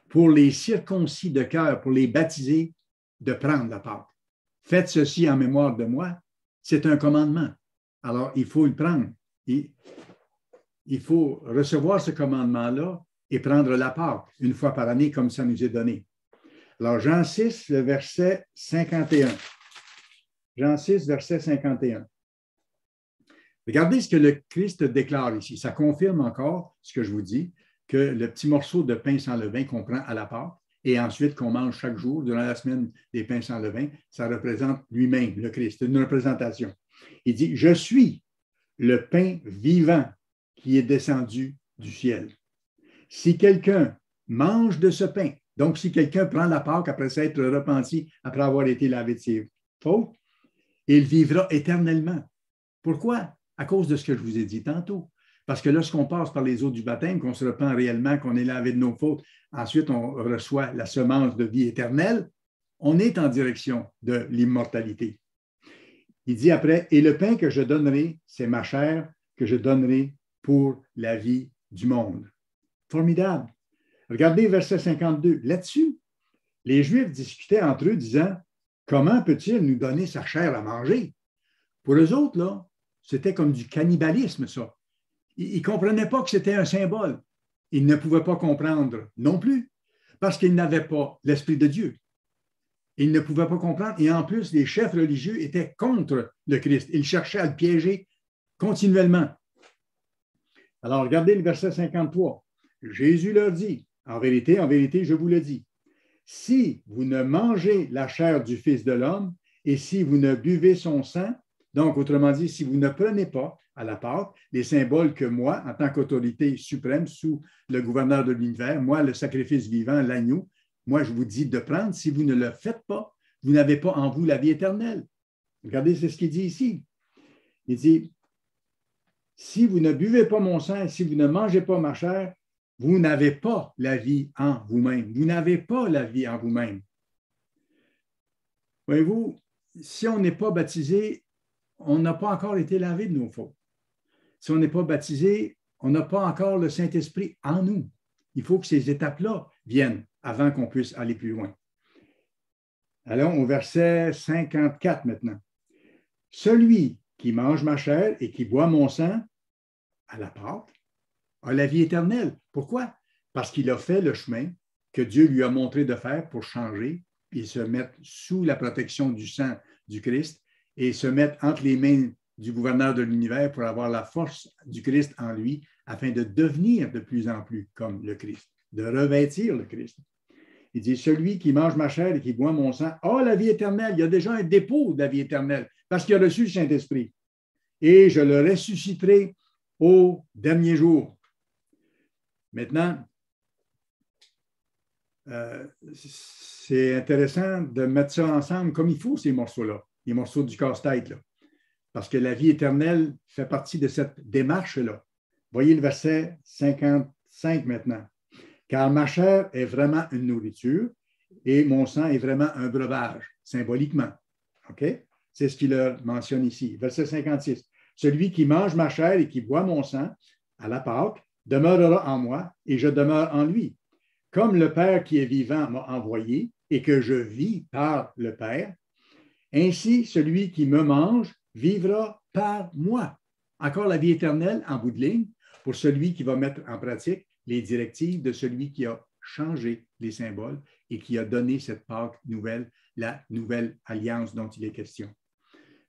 pour les circoncis de cœur, pour les baptisés, de prendre la Pâque. Faites ceci en mémoire de moi. C'est un commandement. Alors, il faut le prendre. Il faut recevoir ce commandement-là et prendre la Pâque une fois par année, comme ça nous est donné. Alors, Jean 6, le verset 51. Jean 6, verset 51. Regardez ce que le Christ déclare ici. Ça confirme encore ce que je vous dis, que le petit morceau de pain sans levain qu'on prend à la Pâque et ensuite qu'on mange chaque jour durant la semaine des pains sans levain, ça représente lui-même, le Christ. C'est une représentation. Il dit, « Je suis le pain vivant qui est descendu du ciel. Si quelqu'un mange de ce pain, donc si quelqu'un prend la Pâque après s'être repenti, après avoir été lavé de ses fautes, il vivra éternellement. » Pourquoi? À cause de ce que je vous ai dit tantôt. Parce que lorsqu'on passe par les eaux du baptême, qu'on se repent réellement, qu'on est lavé de nos fautes, ensuite on reçoit la semence de vie éternelle, on est en direction de l'immortalité. Il dit après, « Et le pain que je donnerai, c'est ma chair que je donnerai pour la vie du monde. » Formidable. Regardez verset 52. Là-dessus, les Juifs discutaient entre eux, disant, « Comment peut-il nous donner sa chair à manger? » Pour eux autres, là, c'était comme du cannibalisme, ça. Ils ne comprenaient pas que c'était un symbole. Ils ne pouvaient pas comprendre non plus, parce qu'ils n'avaient pas l'Esprit de Dieu. Ils ne pouvaient pas comprendre. Et en plus, les chefs religieux étaient contre le Christ. Ils cherchaient à le piéger continuellement. Alors, regardez le verset 53. Jésus leur dit, en vérité, je vous le dis, si vous ne mangez la chair du Fils de l'homme et si vous ne buvez son sang, donc, autrement dit, si vous ne prenez pas à la Pâque les symboles que moi, en tant qu'autorité suprême sous le gouverneur de l'univers, moi, le sacrifice vivant, l'agneau, moi, je vous dis de prendre. Si vous ne le faites pas, vous n'avez pas en vous la vie éternelle. Regardez, c'est ce qu'il dit ici. Il dit, si vous ne buvez pas mon sang, si vous ne mangez pas ma chair, vous n'avez pas la vie en vous-même. Vous n'avez pas la vie en vous-même. Voyez-vous, si on n'est pas baptisé, on n'a pas encore été lavé de nos fautes. Si on n'est pas baptisé, on n'a pas encore le Saint-Esprit en nous. Il faut que ces étapes-là viennent avant qu'on puisse aller plus loin. Allons au verset 54 maintenant. Celui qui mange ma chair et qui boit mon sang à la Pâque a la vie éternelle. Pourquoi? Parce qu'il a fait le chemin que Dieu lui a montré de faire pour changer et se mettre sous la protection du sang du Christ et se mettre entre les mains du gouverneur de l'univers pour avoir la force du Christ en lui afin de devenir de plus en plus comme le Christ, de revêtir le Christ. Il dit, celui qui mange ma chair et qui boit mon sang a la vie éternelle. Il y a déjà un dépôt de la vie éternelle parce qu'il a reçu le Saint-Esprit. Et je le ressusciterai au dernier jour. Maintenant, c'est intéressant de mettre ça ensemble comme il faut, ces morceaux-là, les morceaux du casse-tête, là, parce que la vie éternelle fait partie de cette démarche-là. Voyez le verset 55 maintenant. Car ma chair est vraiment une nourriture et mon sang est vraiment un breuvage, symboliquement. OK? C'est ce qu'il leur mentionne ici. Verset 56. Celui qui mange ma chair et qui boit mon sang à la Pâque demeurera en moi et je demeure en lui. Comme le Père qui est vivant m'a envoyé et que je vis par le Père, ainsi celui qui me mange vivra par moi. Encore la vie éternelle en bout de ligne pour celui qui va mettre en pratique les directives de celui qui a changé les symboles et qui a donné cette Pâque nouvelle, la nouvelle alliance dont il est question.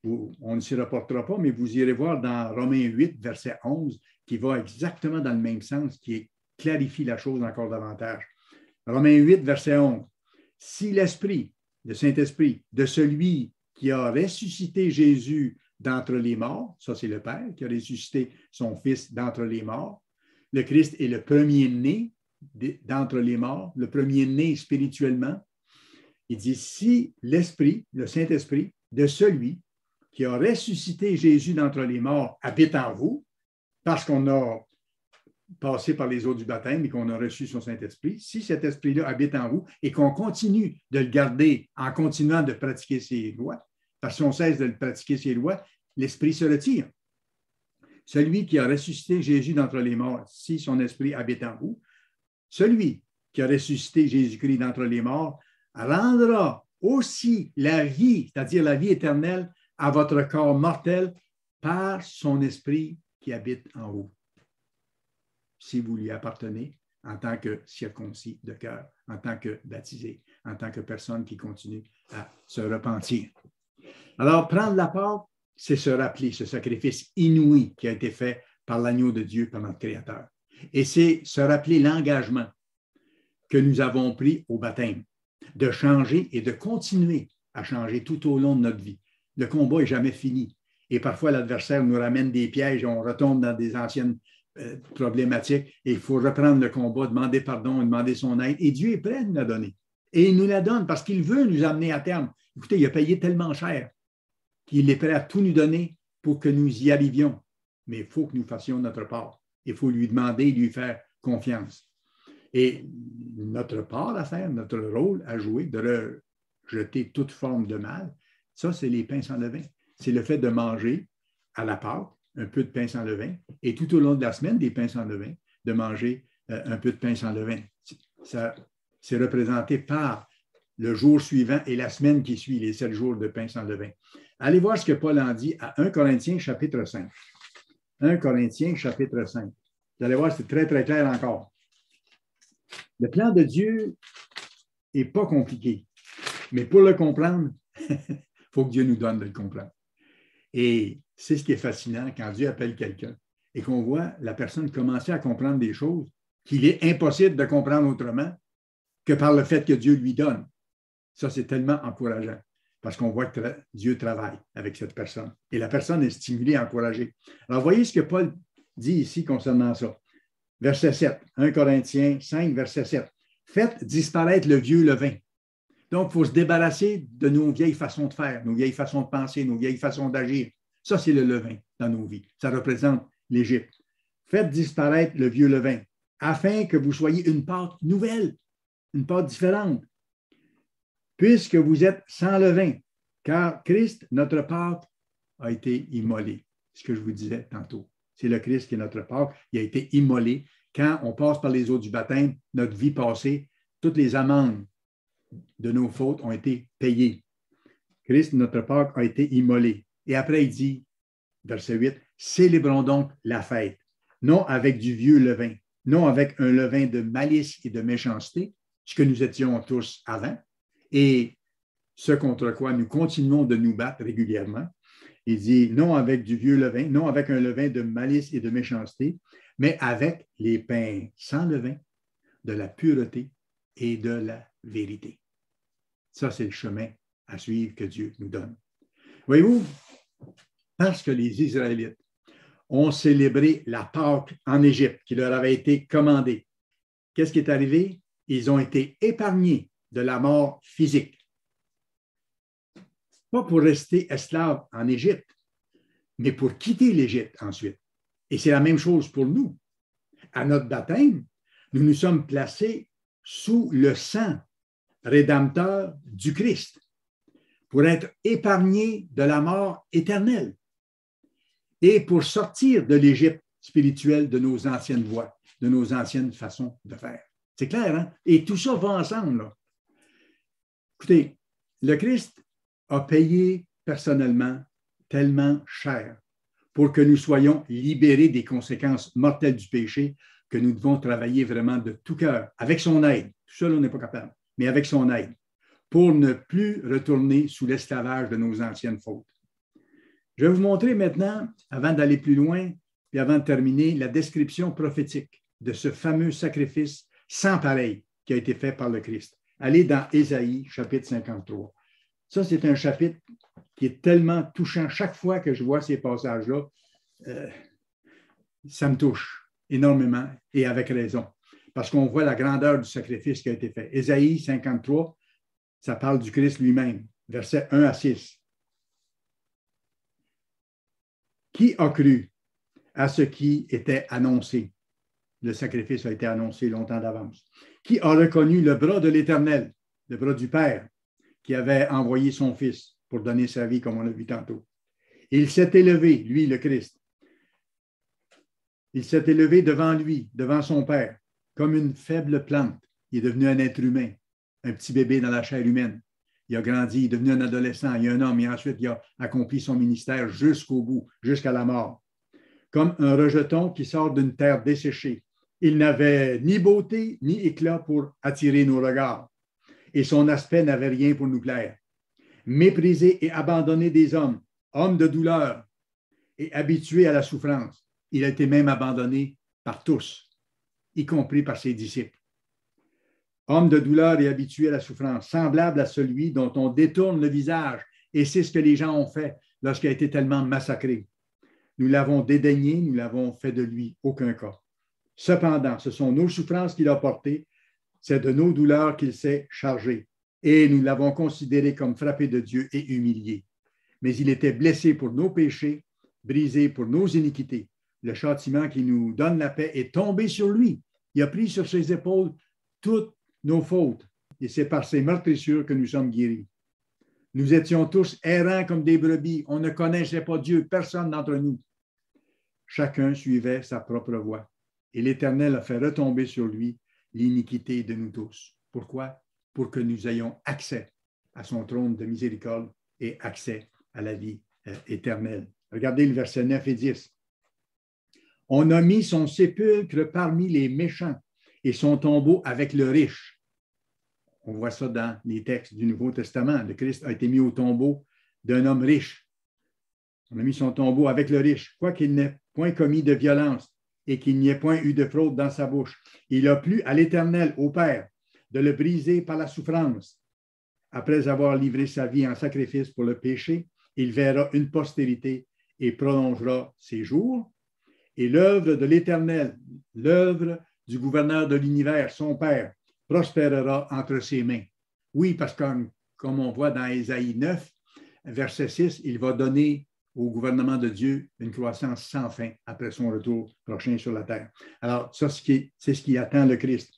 On ne s'y reportera pas, mais vous irez voir dans Romains 8, verset 11, qui va exactement dans le même sens, qui clarifie la chose encore davantage. Romains 8, verset 11. Si l'Esprit, le Saint-Esprit, de celui qui a ressuscité Jésus d'entre les morts, ça c'est le Père qui a ressuscité son Fils d'entre les morts, le Christ est le premier-né d'entre les morts, le premier-né spirituellement. Il dit, si l'Esprit, le Saint-Esprit, de celui qui a ressuscité Jésus d'entre les morts habite en vous, parce qu'on a passé par les eaux du baptême et qu'on a reçu son Saint-Esprit, si cet esprit-là habite en vous et qu'on continue de le garder en continuant de pratiquer ses lois, parce qu'on cesse de pratiquer ses lois, l'Esprit se retire. celui qui a ressuscité Jésus d'entre les morts, si son esprit habite en vous, celui qui a ressuscité Jésus-Christ d'entre les morts rendra aussi la vie, c'est-à-dire la vie éternelle, à votre corps mortel par son esprit qui habite en vous, si vous lui appartenez en tant que circoncis de cœur, en tant que baptisé, en tant que personne qui continue à se repentir. Alors, prendre la part, c'est se rappeler ce sacrifice inouï qui a été fait par l'agneau de Dieu, par notre Créateur. Et c'est se rappeler l'engagement que nous avons pris au baptême, de changer et de continuer à changer tout au long de notre vie. Le combat n'est jamais fini. Et parfois, l'adversaire nous ramène des pièges et on retombe dans des anciennes problématiques. Et il faut reprendre le combat, demander pardon, demander son aide. Et Dieu est prêt à nous la donner. Et il nous la donne parce qu'il veut nous amener à terme. Écoutez, il a payé tellement cher qu'il est prêt à tout nous donner pour que nous y arrivions. Mais il faut que nous fassions notre part. Il faut lui demander et lui faire confiance. Et notre part à faire, notre rôle à jouer, de rejeter toute forme de mal, ça, c'est les pains sans levain. C'est le fait de manger à la Pâque un peu de pain sans levain et tout au long de la semaine, des pains sans levain, de manger un peu de pain sans levain. Ça, c'est représenté par le jour suivant et la semaine qui suit, les 7 jours de pain sans levain. Allez voir ce que Paul en dit à 1 Corinthiens chapitre 5. 1 Corinthiens chapitre 5. Vous allez voir, c'est très, très clair encore. Le plan de Dieu n'est pas compliqué, mais pour le comprendre, il faut que Dieu nous donne de le comprendre. Et c'est ce qui est fascinant quand Dieu appelle quelqu'un et qu'on voit la personne commencer à comprendre des choses qu'il est impossible de comprendre autrement que par le fait que Dieu lui donne. Ça, c'est tellement encourageant parce qu'on voit que Dieu travaille avec cette personne et la personne est stimulée, encouragée. Alors, voyez ce que Paul dit ici concernant ça. Verset 7, 1 Corinthiens 5, verset 7. Faites disparaître le vieux levain. Donc, il faut se débarrasser de nos vieilles façons de faire, nos vieilles façons de penser, nos vieilles façons d'agir. Ça, c'est le levain dans nos vies. Ça représente l'Égypte. Faites disparaître le vieux levain afin que vous soyez une pâte nouvelle, une pâte différente, puisque vous êtes sans levain, car Christ, notre Pâque, a été immolé. C'est ce que je vous disais tantôt. C'est le Christ qui est notre Pâque. Il a été immolé. Quand on passe par les eaux du baptême, notre vie passée, toutes les amendes de nos fautes ont été payées. Christ, notre Pâque, a été immolé. Et après, il dit, verset 8, célébrons donc la fête, non avec du vieux levain, non avec un levain de malice et de méchanceté, ce que nous étions tous avant, et ce contre quoi nous continuons de nous battre régulièrement. Il dit, non avec du vieux levain, non avec un levain de malice et de méchanceté, mais avec les pains sans levain, de la pureté et de la vérité. Ça, c'est le chemin à suivre que Dieu nous donne. Voyez-vous, parce que les Israélites ont célébré la Pâque en Égypte qui leur avait été commandée, qu'est-ce qui est arrivé? Ils ont été épargnés de la mort physique. Pas pour rester esclaves en Égypte, mais pour quitter l'Égypte ensuite. Et c'est la même chose pour nous. À notre baptême, nous nous sommes placés sous le sang rédempteur du Christ pour être épargnés de la mort éternelle et pour sortir de l'Égypte spirituelle de nos anciennes voies, de nos anciennes façons de faire. C'est clair, hein? Et tout ça va ensemble, là. Écoutez, le Christ a payé personnellement tellement cher pour que nous soyons libérés des conséquences mortelles du péché que nous devons travailler vraiment de tout cœur, avec son aide. Tout seul, on n'est pas capable, mais avec son aide, pour ne plus retourner sous l'esclavage de nos anciennes fautes. Je vais vous montrer maintenant, avant d'aller plus loin et avant de terminer, la description prophétique de ce fameux sacrifice sans pareil qui a été fait par le Christ. Allez dans Ésaïe, chapitre 53. Ça, c'est un chapitre qui est tellement touchant. Chaque fois que je vois ces passages-là, ça me touche énormément et avec raison, parce qu'on voit la grandeur du sacrifice qui a été fait. Ésaïe 53, ça parle du Christ lui-même, versets 1 à 6. Qui a cru à ce qui était annoncé? Le sacrifice a été annoncé longtemps d'avance. Qui a reconnu le bras de l'Éternel, le bras du Père, qui avait envoyé son Fils pour donner sa vie, comme on l'a vu tantôt? Il s'est élevé, lui, le Christ, Il s'est élevé devant lui, devant son Père, comme une faible plante. Il est devenu un être humain, un petit bébé dans la chair humaine. Il a grandi, il est devenu un adolescent, il est un homme, et ensuite il a accompli son ministère jusqu'au bout, jusqu'à la mort. Comme un rejeton qui sort d'une terre desséchée. Il n'avait ni beauté ni éclat pour attirer nos regards, et son aspect n'avait rien pour nous plaire. Méprisé et abandonné des hommes, homme de douleur et habitué à la souffrance, il a été même abandonné par tous, y compris par ses disciples. Homme de douleur et habitué à la souffrance, semblable à celui dont on détourne le visage, et c'est ce que les gens ont fait lorsqu'il a été tellement massacré. Nous l'avons dédaigné, nous l'avons fait de lui aucun cas. Cependant, ce sont nos souffrances qu'il a portées, c'est de nos douleurs qu'il s'est chargé, et nous l'avons considéré comme frappé de Dieu et humilié. Mais il était blessé pour nos péchés, brisé pour nos iniquités. Le châtiment qui nous donne la paix est tombé sur lui. Il a pris sur ses épaules toutes nos fautes, et c'est par ses meurtrissures que nous sommes guéris. Nous étions tous errants comme des brebis. On ne connaissait pas Dieu, personne d'entre nous. Chacun suivait sa propre voie. Et l'Éternel a fait retomber sur lui l'iniquité de nous tous. Pourquoi? Pour que nous ayons accès à son trône de miséricorde et accès à la vie éternelle. Regardez le verset 9 et 10. On a mis son sépulcre parmi les méchants et son tombeau avec le riche. On voit ça dans les textes du Nouveau Testament. Le Christ a été mis au tombeau d'un homme riche. On a mis son tombeau avec le riche, quoiqu'il n'ait point commis de violence et qu'il n'y ait point eu de fraude dans sa bouche. Il a plu à l'Éternel, au Père, de le briser par la souffrance. Après avoir livré sa vie en sacrifice pour le péché, il verra une postérité et prolongera ses jours. Et l'œuvre de l'Éternel, l'œuvre du gouverneur de l'univers, son Père, prospérera entre ses mains. Oui, parce que comme on voit dans Ésaïe 9, verset 6, il va donner au gouvernement de Dieu une croissance sans fin après son retour prochain sur la terre. Alors, ça, c'est ce qui attend le Christ.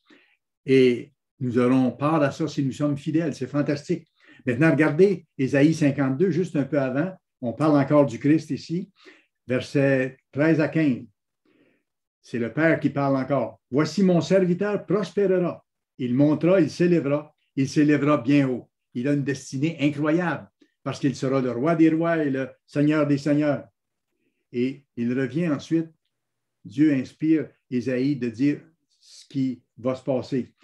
Et nous aurons part à ça si nous sommes fidèles. C'est fantastique. Maintenant, regardez Ésaïe 52, juste un peu avant. On parle encore du Christ ici, versets 13 à 15. C'est le Père qui parle encore. « Voici mon serviteur prospérera. Il montera, il s'élèvera bien haut. Il a une destinée incroyable parce qu'il sera le roi des rois et le seigneur des seigneurs. » Et il revient ensuite, Dieu inspire Ésaïe de dire ce qui va se passer,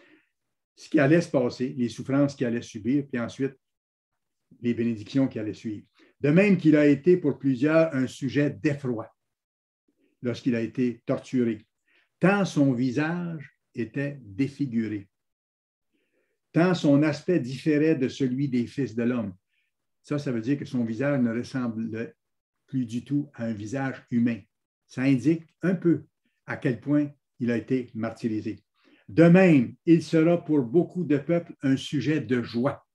ce qui allait se passer, les souffrances qu'il allait subir, puis ensuite les bénédictions qui allaient suivre. De même qu'il a été pour plusieurs un sujet d'effroi lorsqu'il a été torturé, tant son visage était défiguré, tant son aspect différait de celui des fils de l'homme. Ça veut dire que son visage ne ressemble plus du tout à un visage humain. Ça indique un peu à quel point il a été martyrisé. De même, il sera pour beaucoup de peuples un sujet de joie.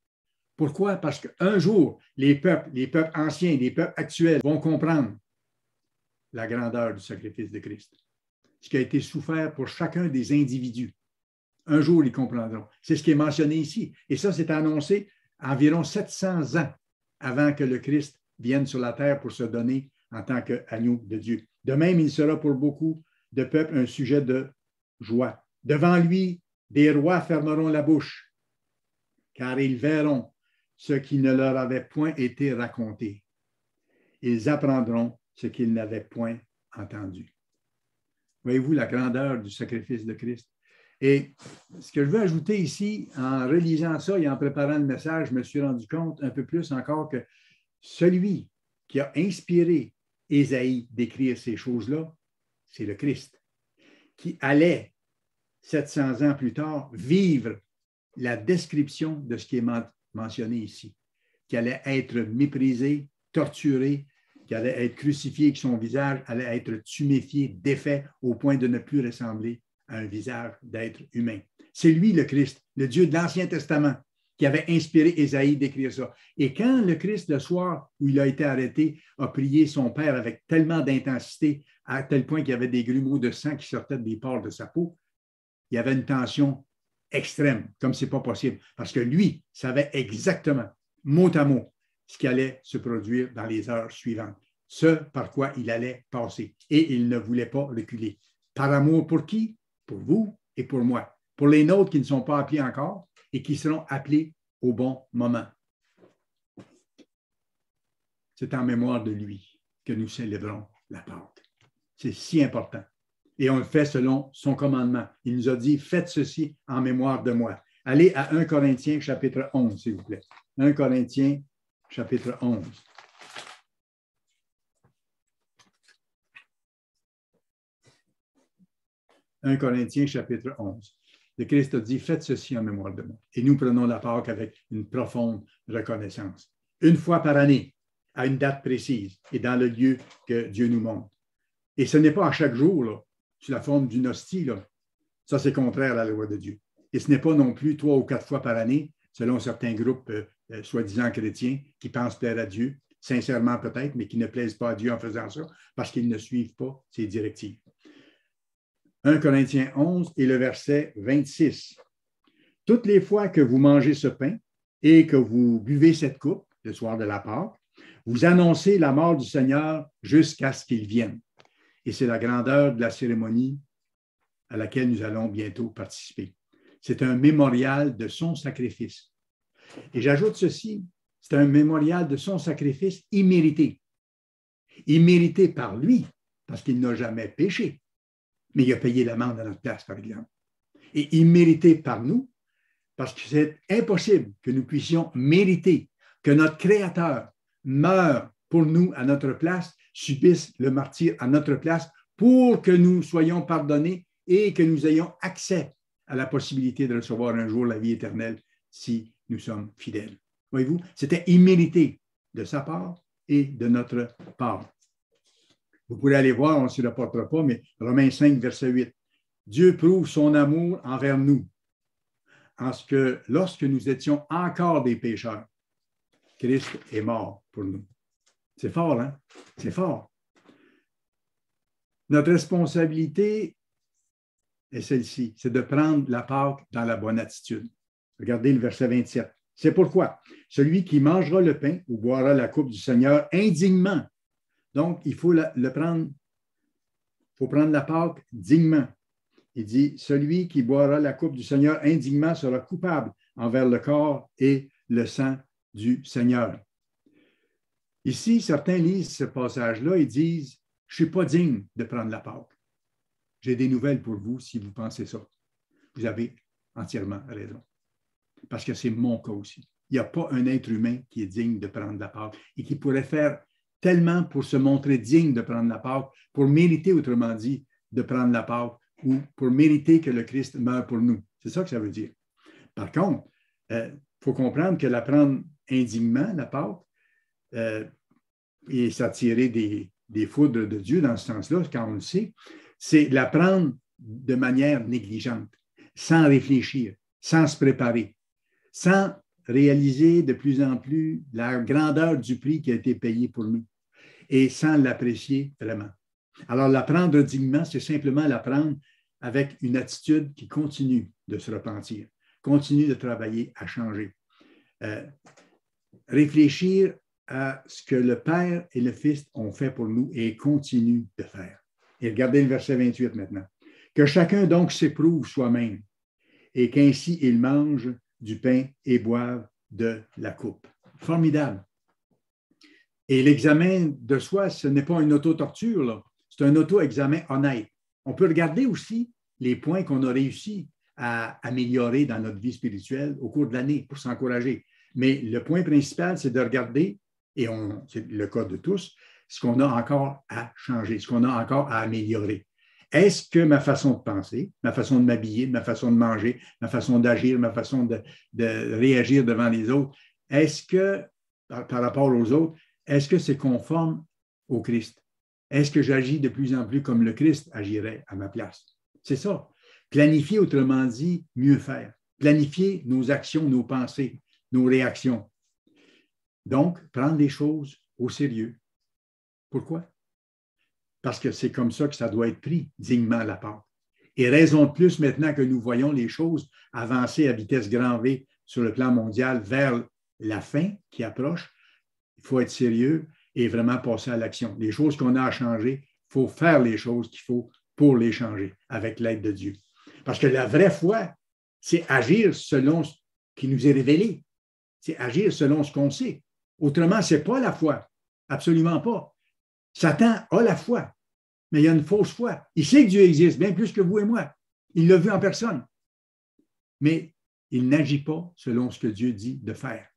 Pourquoi? Parce qu'un jour, les peuples anciens, les peuples actuels vont comprendre la grandeur du sacrifice de Christ, ce qui a été souffert pour chacun des individus. Un jour, ils comprendront. C'est ce qui est mentionné ici. Et ça, c'est annoncé environ 700 ans avant que le Christ vienne sur la terre pour se donner en tant qu'agneau de Dieu. De même, il sera pour beaucoup de peuples un sujet de joie. Devant lui, des rois fermeront la bouche, car ils verront ce qui ne leur avait point été raconté. Ils apprendront ce qu'ils n'avaient point entendu. Voyez-vous la grandeur du sacrifice de Christ? Et ce que je veux ajouter ici, en relisant ça et en préparant le message, je me suis rendu compte un peu plus encore que celui qui a inspiré Ésaïe d'écrire ces choses-là, c'est le Christ, qui allait, 700 ans plus tard, vivre la description de ce qui est mentionné ici, qui allait être méprisé, torturé, qui allait être crucifié, que son visage allait être tuméfié, défait, au point de ne plus ressembler à un visage d'être humain. C'est lui, le Christ, le Dieu de l'Ancien Testament, qui avait inspiré Ésaïe d'écrire ça. Et quand le Christ, le soir où il a été arrêté, a prié son Père avec tellement d'intensité, à tel point qu'il y avait des grumeaux de sang qui sortaient des pores de sa peau, il y avait une tension extrême, comme ce n'est pas possible, parce que lui savait exactement, mot à mot, ce qui allait se produire dans les heures suivantes. ce par quoi il allait passer. Et il ne voulait pas reculer. Par amour pour qui? Pour vous et pour moi. Pour les nôtres qui ne sont pas appelés encore et qui seront appelés au bon moment. C'est en mémoire de lui que nous célébrons la Pâque. C'est si important. Et on le fait selon son commandement. Il nous a dit, faites ceci en mémoire de moi. Allez à 1 Corinthiens chapitre 11, s'il vous plaît. 1 Corinthiens chapitre 11. « 1 Corinthiens chapitre 11. Le Christ a dit, faites ceci en mémoire de moi. Et nous prenons la Pâque avec une profonde reconnaissance. Une fois par année, à une date précise et dans le lieu que Dieu nous montre. Et ce n'est pas à chaque jour, là, sous la forme d'une hostie. Là. Ça, c'est contraire à la loi de Dieu. Et ce n'est pas non plus 3 ou 4 fois par année, selon certains groupes soi-disant chrétiens qui pensent plaire à Dieu, sincèrement peut-être, mais qui ne plaisent pas à Dieu en faisant ça, parce qu'ils ne suivent pas ses directives. 1 Corinthiens 11 et le verset 26. Toutes les fois que vous mangez ce pain et que vous buvez cette coupe, le soir de la Pâque, vous annoncez la mort du Seigneur jusqu'à ce qu'il vienne. Et c'est la grandeur de la cérémonie à laquelle nous allons bientôt participer. C'est un mémorial de son sacrifice. Et j'ajoute ceci, c'est un mémorial de son sacrifice immérité. Immérité par lui, parce qu'il n'a jamais péché, mais il a payé l'amende à notre place, par exemple. Et immérité par nous, parce que c'est impossible que nous puissions mériter que notre Créateur meure pour nous à notre place, subisse le martyre à notre place pour que nous soyons pardonnés et que nous ayons accès à la possibilité de recevoir un jour la vie éternelle si nous sommes fidèles. Voyez-vous, c'était immérité de sa part et de notre part. Vous pourrez aller voir, on ne s'y reportera pas, mais Romains 5, verset 8. Dieu prouve son amour envers nous, en ce que lorsque nous étions encore des pécheurs, Christ est mort pour nous. C'est fort, hein? C'est fort. Notre responsabilité est celle-ci, c'est de prendre la Pâque dans la bonne attitude. Regardez le verset 27. C'est pourquoi celui qui mangera le pain ou boira la coupe du Seigneur indignement. Donc, il faut prendre la Pâque dignement. Il dit, celui qui boira la coupe du Seigneur indignement sera coupable envers le corps et le sang du Seigneur. Ici, certains lisent ce passage-là et disent, je ne suis pas digne de prendre la Pâque. J'ai des nouvelles pour vous si vous pensez ça. Vous avez entièrement raison. Parce que c'est mon cas aussi. Il n'y a pas un être humain qui est digne de prendre la Pâque et qui pourrait faire tellement pour se montrer digne de prendre la Pâque, pour mériter, autrement dit, de prendre la Pâque ou pour mériter que le Christ meure pour nous. C'est ça que ça veut dire. Par contre, il faut comprendre que la prendre indignement, la Pâque, et s'attirer des foudres de Dieu dans ce sens-là, quand on le sait, c'est la prendre de manière négligente, sans réfléchir, sans se préparer, sans réaliser de plus en plus la grandeur du prix qui a été payé pour nous et sans l'apprécier vraiment. Alors, la prendre dignement, c'est simplement la prendre avec une attitude qui continue de se repentir, continue de travailler à changer. Réfléchir à ce que le Père et le Fils ont fait pour nous et continuent de faire. Et regardez le verset 28 maintenant. Que chacun donc s'éprouve soi-même et qu'ainsi il mange du pain et boive de la coupe. Formidable. Et l'examen de soi, ce n'est pas une auto-torture, là. C'est un auto-examen honnête. On peut regarder aussi les points qu'on a réussi à améliorer dans notre vie spirituelle au cours de l'année pour s'encourager. Mais le point principal, c'est de regarder, et c'est le cas de tous, ce qu'on a encore à changer, ce qu'on a encore à améliorer. Est-ce que ma façon de penser, ma façon de m'habiller, ma façon de manger, ma façon d'agir, ma façon de réagir devant les autres, est-ce que, par rapport aux autres, est-ce que c'est conforme au Christ? Est-ce que j'agis de plus en plus comme le Christ agirait à ma place? C'est ça. Planifier, autrement dit, mieux faire. Planifier nos actions, nos pensées, nos réactions. Donc, prendre les choses au sérieux. Pourquoi? Parce que c'est comme ça que ça doit être pris dignement à la Pâque. Et raison de plus maintenant que nous voyons les choses avancer à vitesse grand V sur le plan mondial vers la fin qui approche, il faut être sérieux et vraiment passer à l'action. Les choses qu'on a à changer, il faut faire les choses qu'il faut pour les changer avec l'aide de Dieu. Parce que la vraie foi, c'est agir selon ce qui nous est révélé. C'est agir selon ce qu'on sait. Autrement, ce n'est pas la foi. Absolument pas. Satan a la foi, mais il y a une fausse foi. Il sait que Dieu existe, bien plus que vous et moi. Il l'a vu en personne. Mais il n'agit pas selon ce que Dieu dit de faire.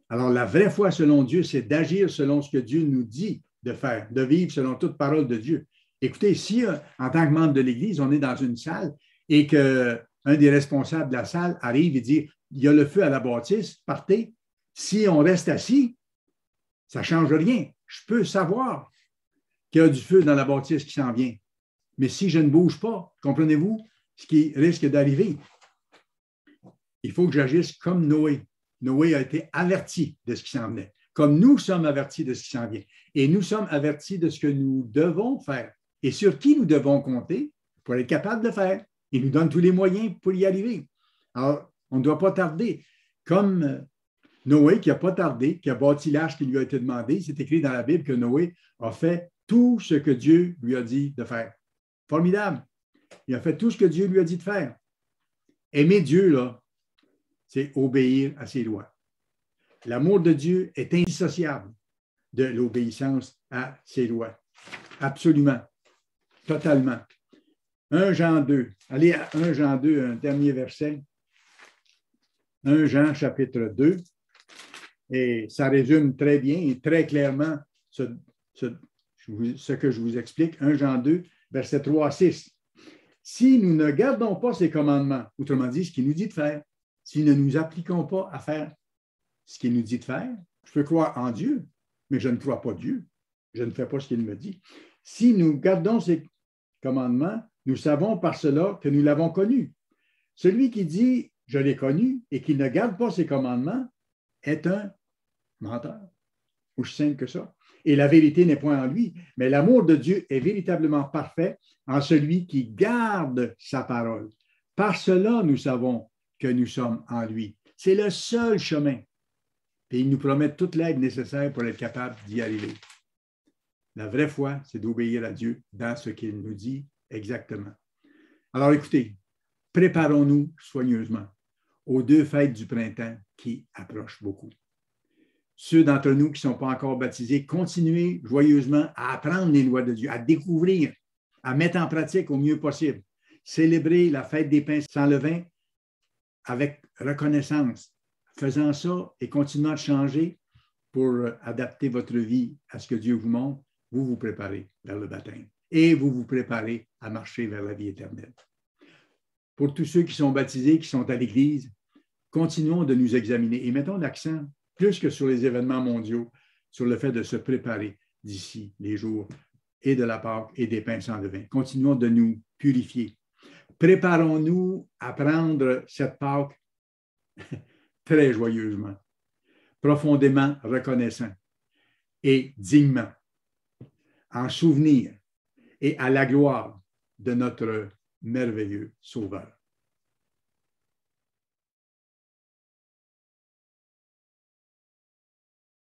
Alors, la vraie foi selon Dieu, c'est d'agir selon ce que Dieu nous dit de faire, de vivre selon toute parole de Dieu. Écoutez, si en tant que membre de l'Église, on est dans une salle et qu'un des responsables de la salle arrive et dit « Il y a le feu à la bâtisse, partez », si on reste assis, ça ne change rien. Je peux savoir qu'il y a du feu dans la bâtisse qui s'en vient. Mais si je ne bouge pas, comprenez-vous ce qui risque d'arriver? Il faut que j'agisse comme Noé. Noé a été averti de ce qui s'en venait, comme nous sommes avertis de ce qui s'en vient. Et nous sommes avertis de ce que nous devons faire et sur qui nous devons compter pour être capable de le faire. Il nous donne tous les moyens pour y arriver. Alors, on ne doit pas tarder. Comme Noé qui n'a pas tardé, qui a bâti l'arche qui lui a été demandé, c'est écrit dans la Bible que Noé a fait tout ce que Dieu lui a dit de faire. Formidable. Il a fait tout ce que Dieu lui a dit de faire. Aimer Dieu, là, c'est obéir à ses lois. L'amour de Dieu est indissociable de l'obéissance à ses lois. Absolument. Totalement. 1 Jean 2. Allez à 1 Jean 2, un dernier verset. 1 Jean chapitre 2. Et ça résume très bien et très clairement ce que je vous explique. 1 Jean 2, verset 3 à 6. Si nous ne gardons pas ces commandements, autrement dit, ce qu'il nous dit de faire, si nous ne nous appliquons pas à faire ce qu'il nous dit de faire, je peux croire en Dieu, mais je ne crois pas Dieu. Je ne fais pas ce qu'il me dit. Si nous gardons ces commandements, nous savons par cela que nous l'avons connu. Celui qui dit « je l'ai connu » et qui ne garde pas ses commandements est un menteur. Aussi simple que ça. Et la vérité n'est point en lui, mais l'amour de Dieu est véritablement parfait en celui qui garde sa parole. Par cela, nous savons que nous sommes en lui. C'est le seul chemin. Et il nous promet toute l'aide nécessaire pour être capable d'y arriver. La vraie foi, c'est d'obéir à Dieu dans ce qu'il nous dit exactement. Alors écoutez, préparons-nous soigneusement aux 2 fêtes du printemps qui approchent beaucoup. Ceux d'entre nous qui ne sont pas encore baptisés, continuez joyeusement à apprendre les lois de Dieu, à découvrir, à mettre en pratique au mieux possible. Célébrez la fête des pains sans levain avec reconnaissance, faisant ça et continuant de changer pour adapter votre vie à ce que Dieu vous montre, vous vous préparez vers le baptême et vous vous préparez à marcher vers la vie éternelle. Pour tous ceux qui sont baptisés, qui sont à l'Église, continuons de nous examiner et mettons l'accent plus que sur les événements mondiaux, sur le fait de se préparer d'ici les jours et de la Pâque et des pains sans levain. Continuons de nous purifier. Préparons-nous à prendre cette Pâque très joyeusement, profondément reconnaissant et dignement, en souvenir et à la gloire de notre merveilleux Sauveur.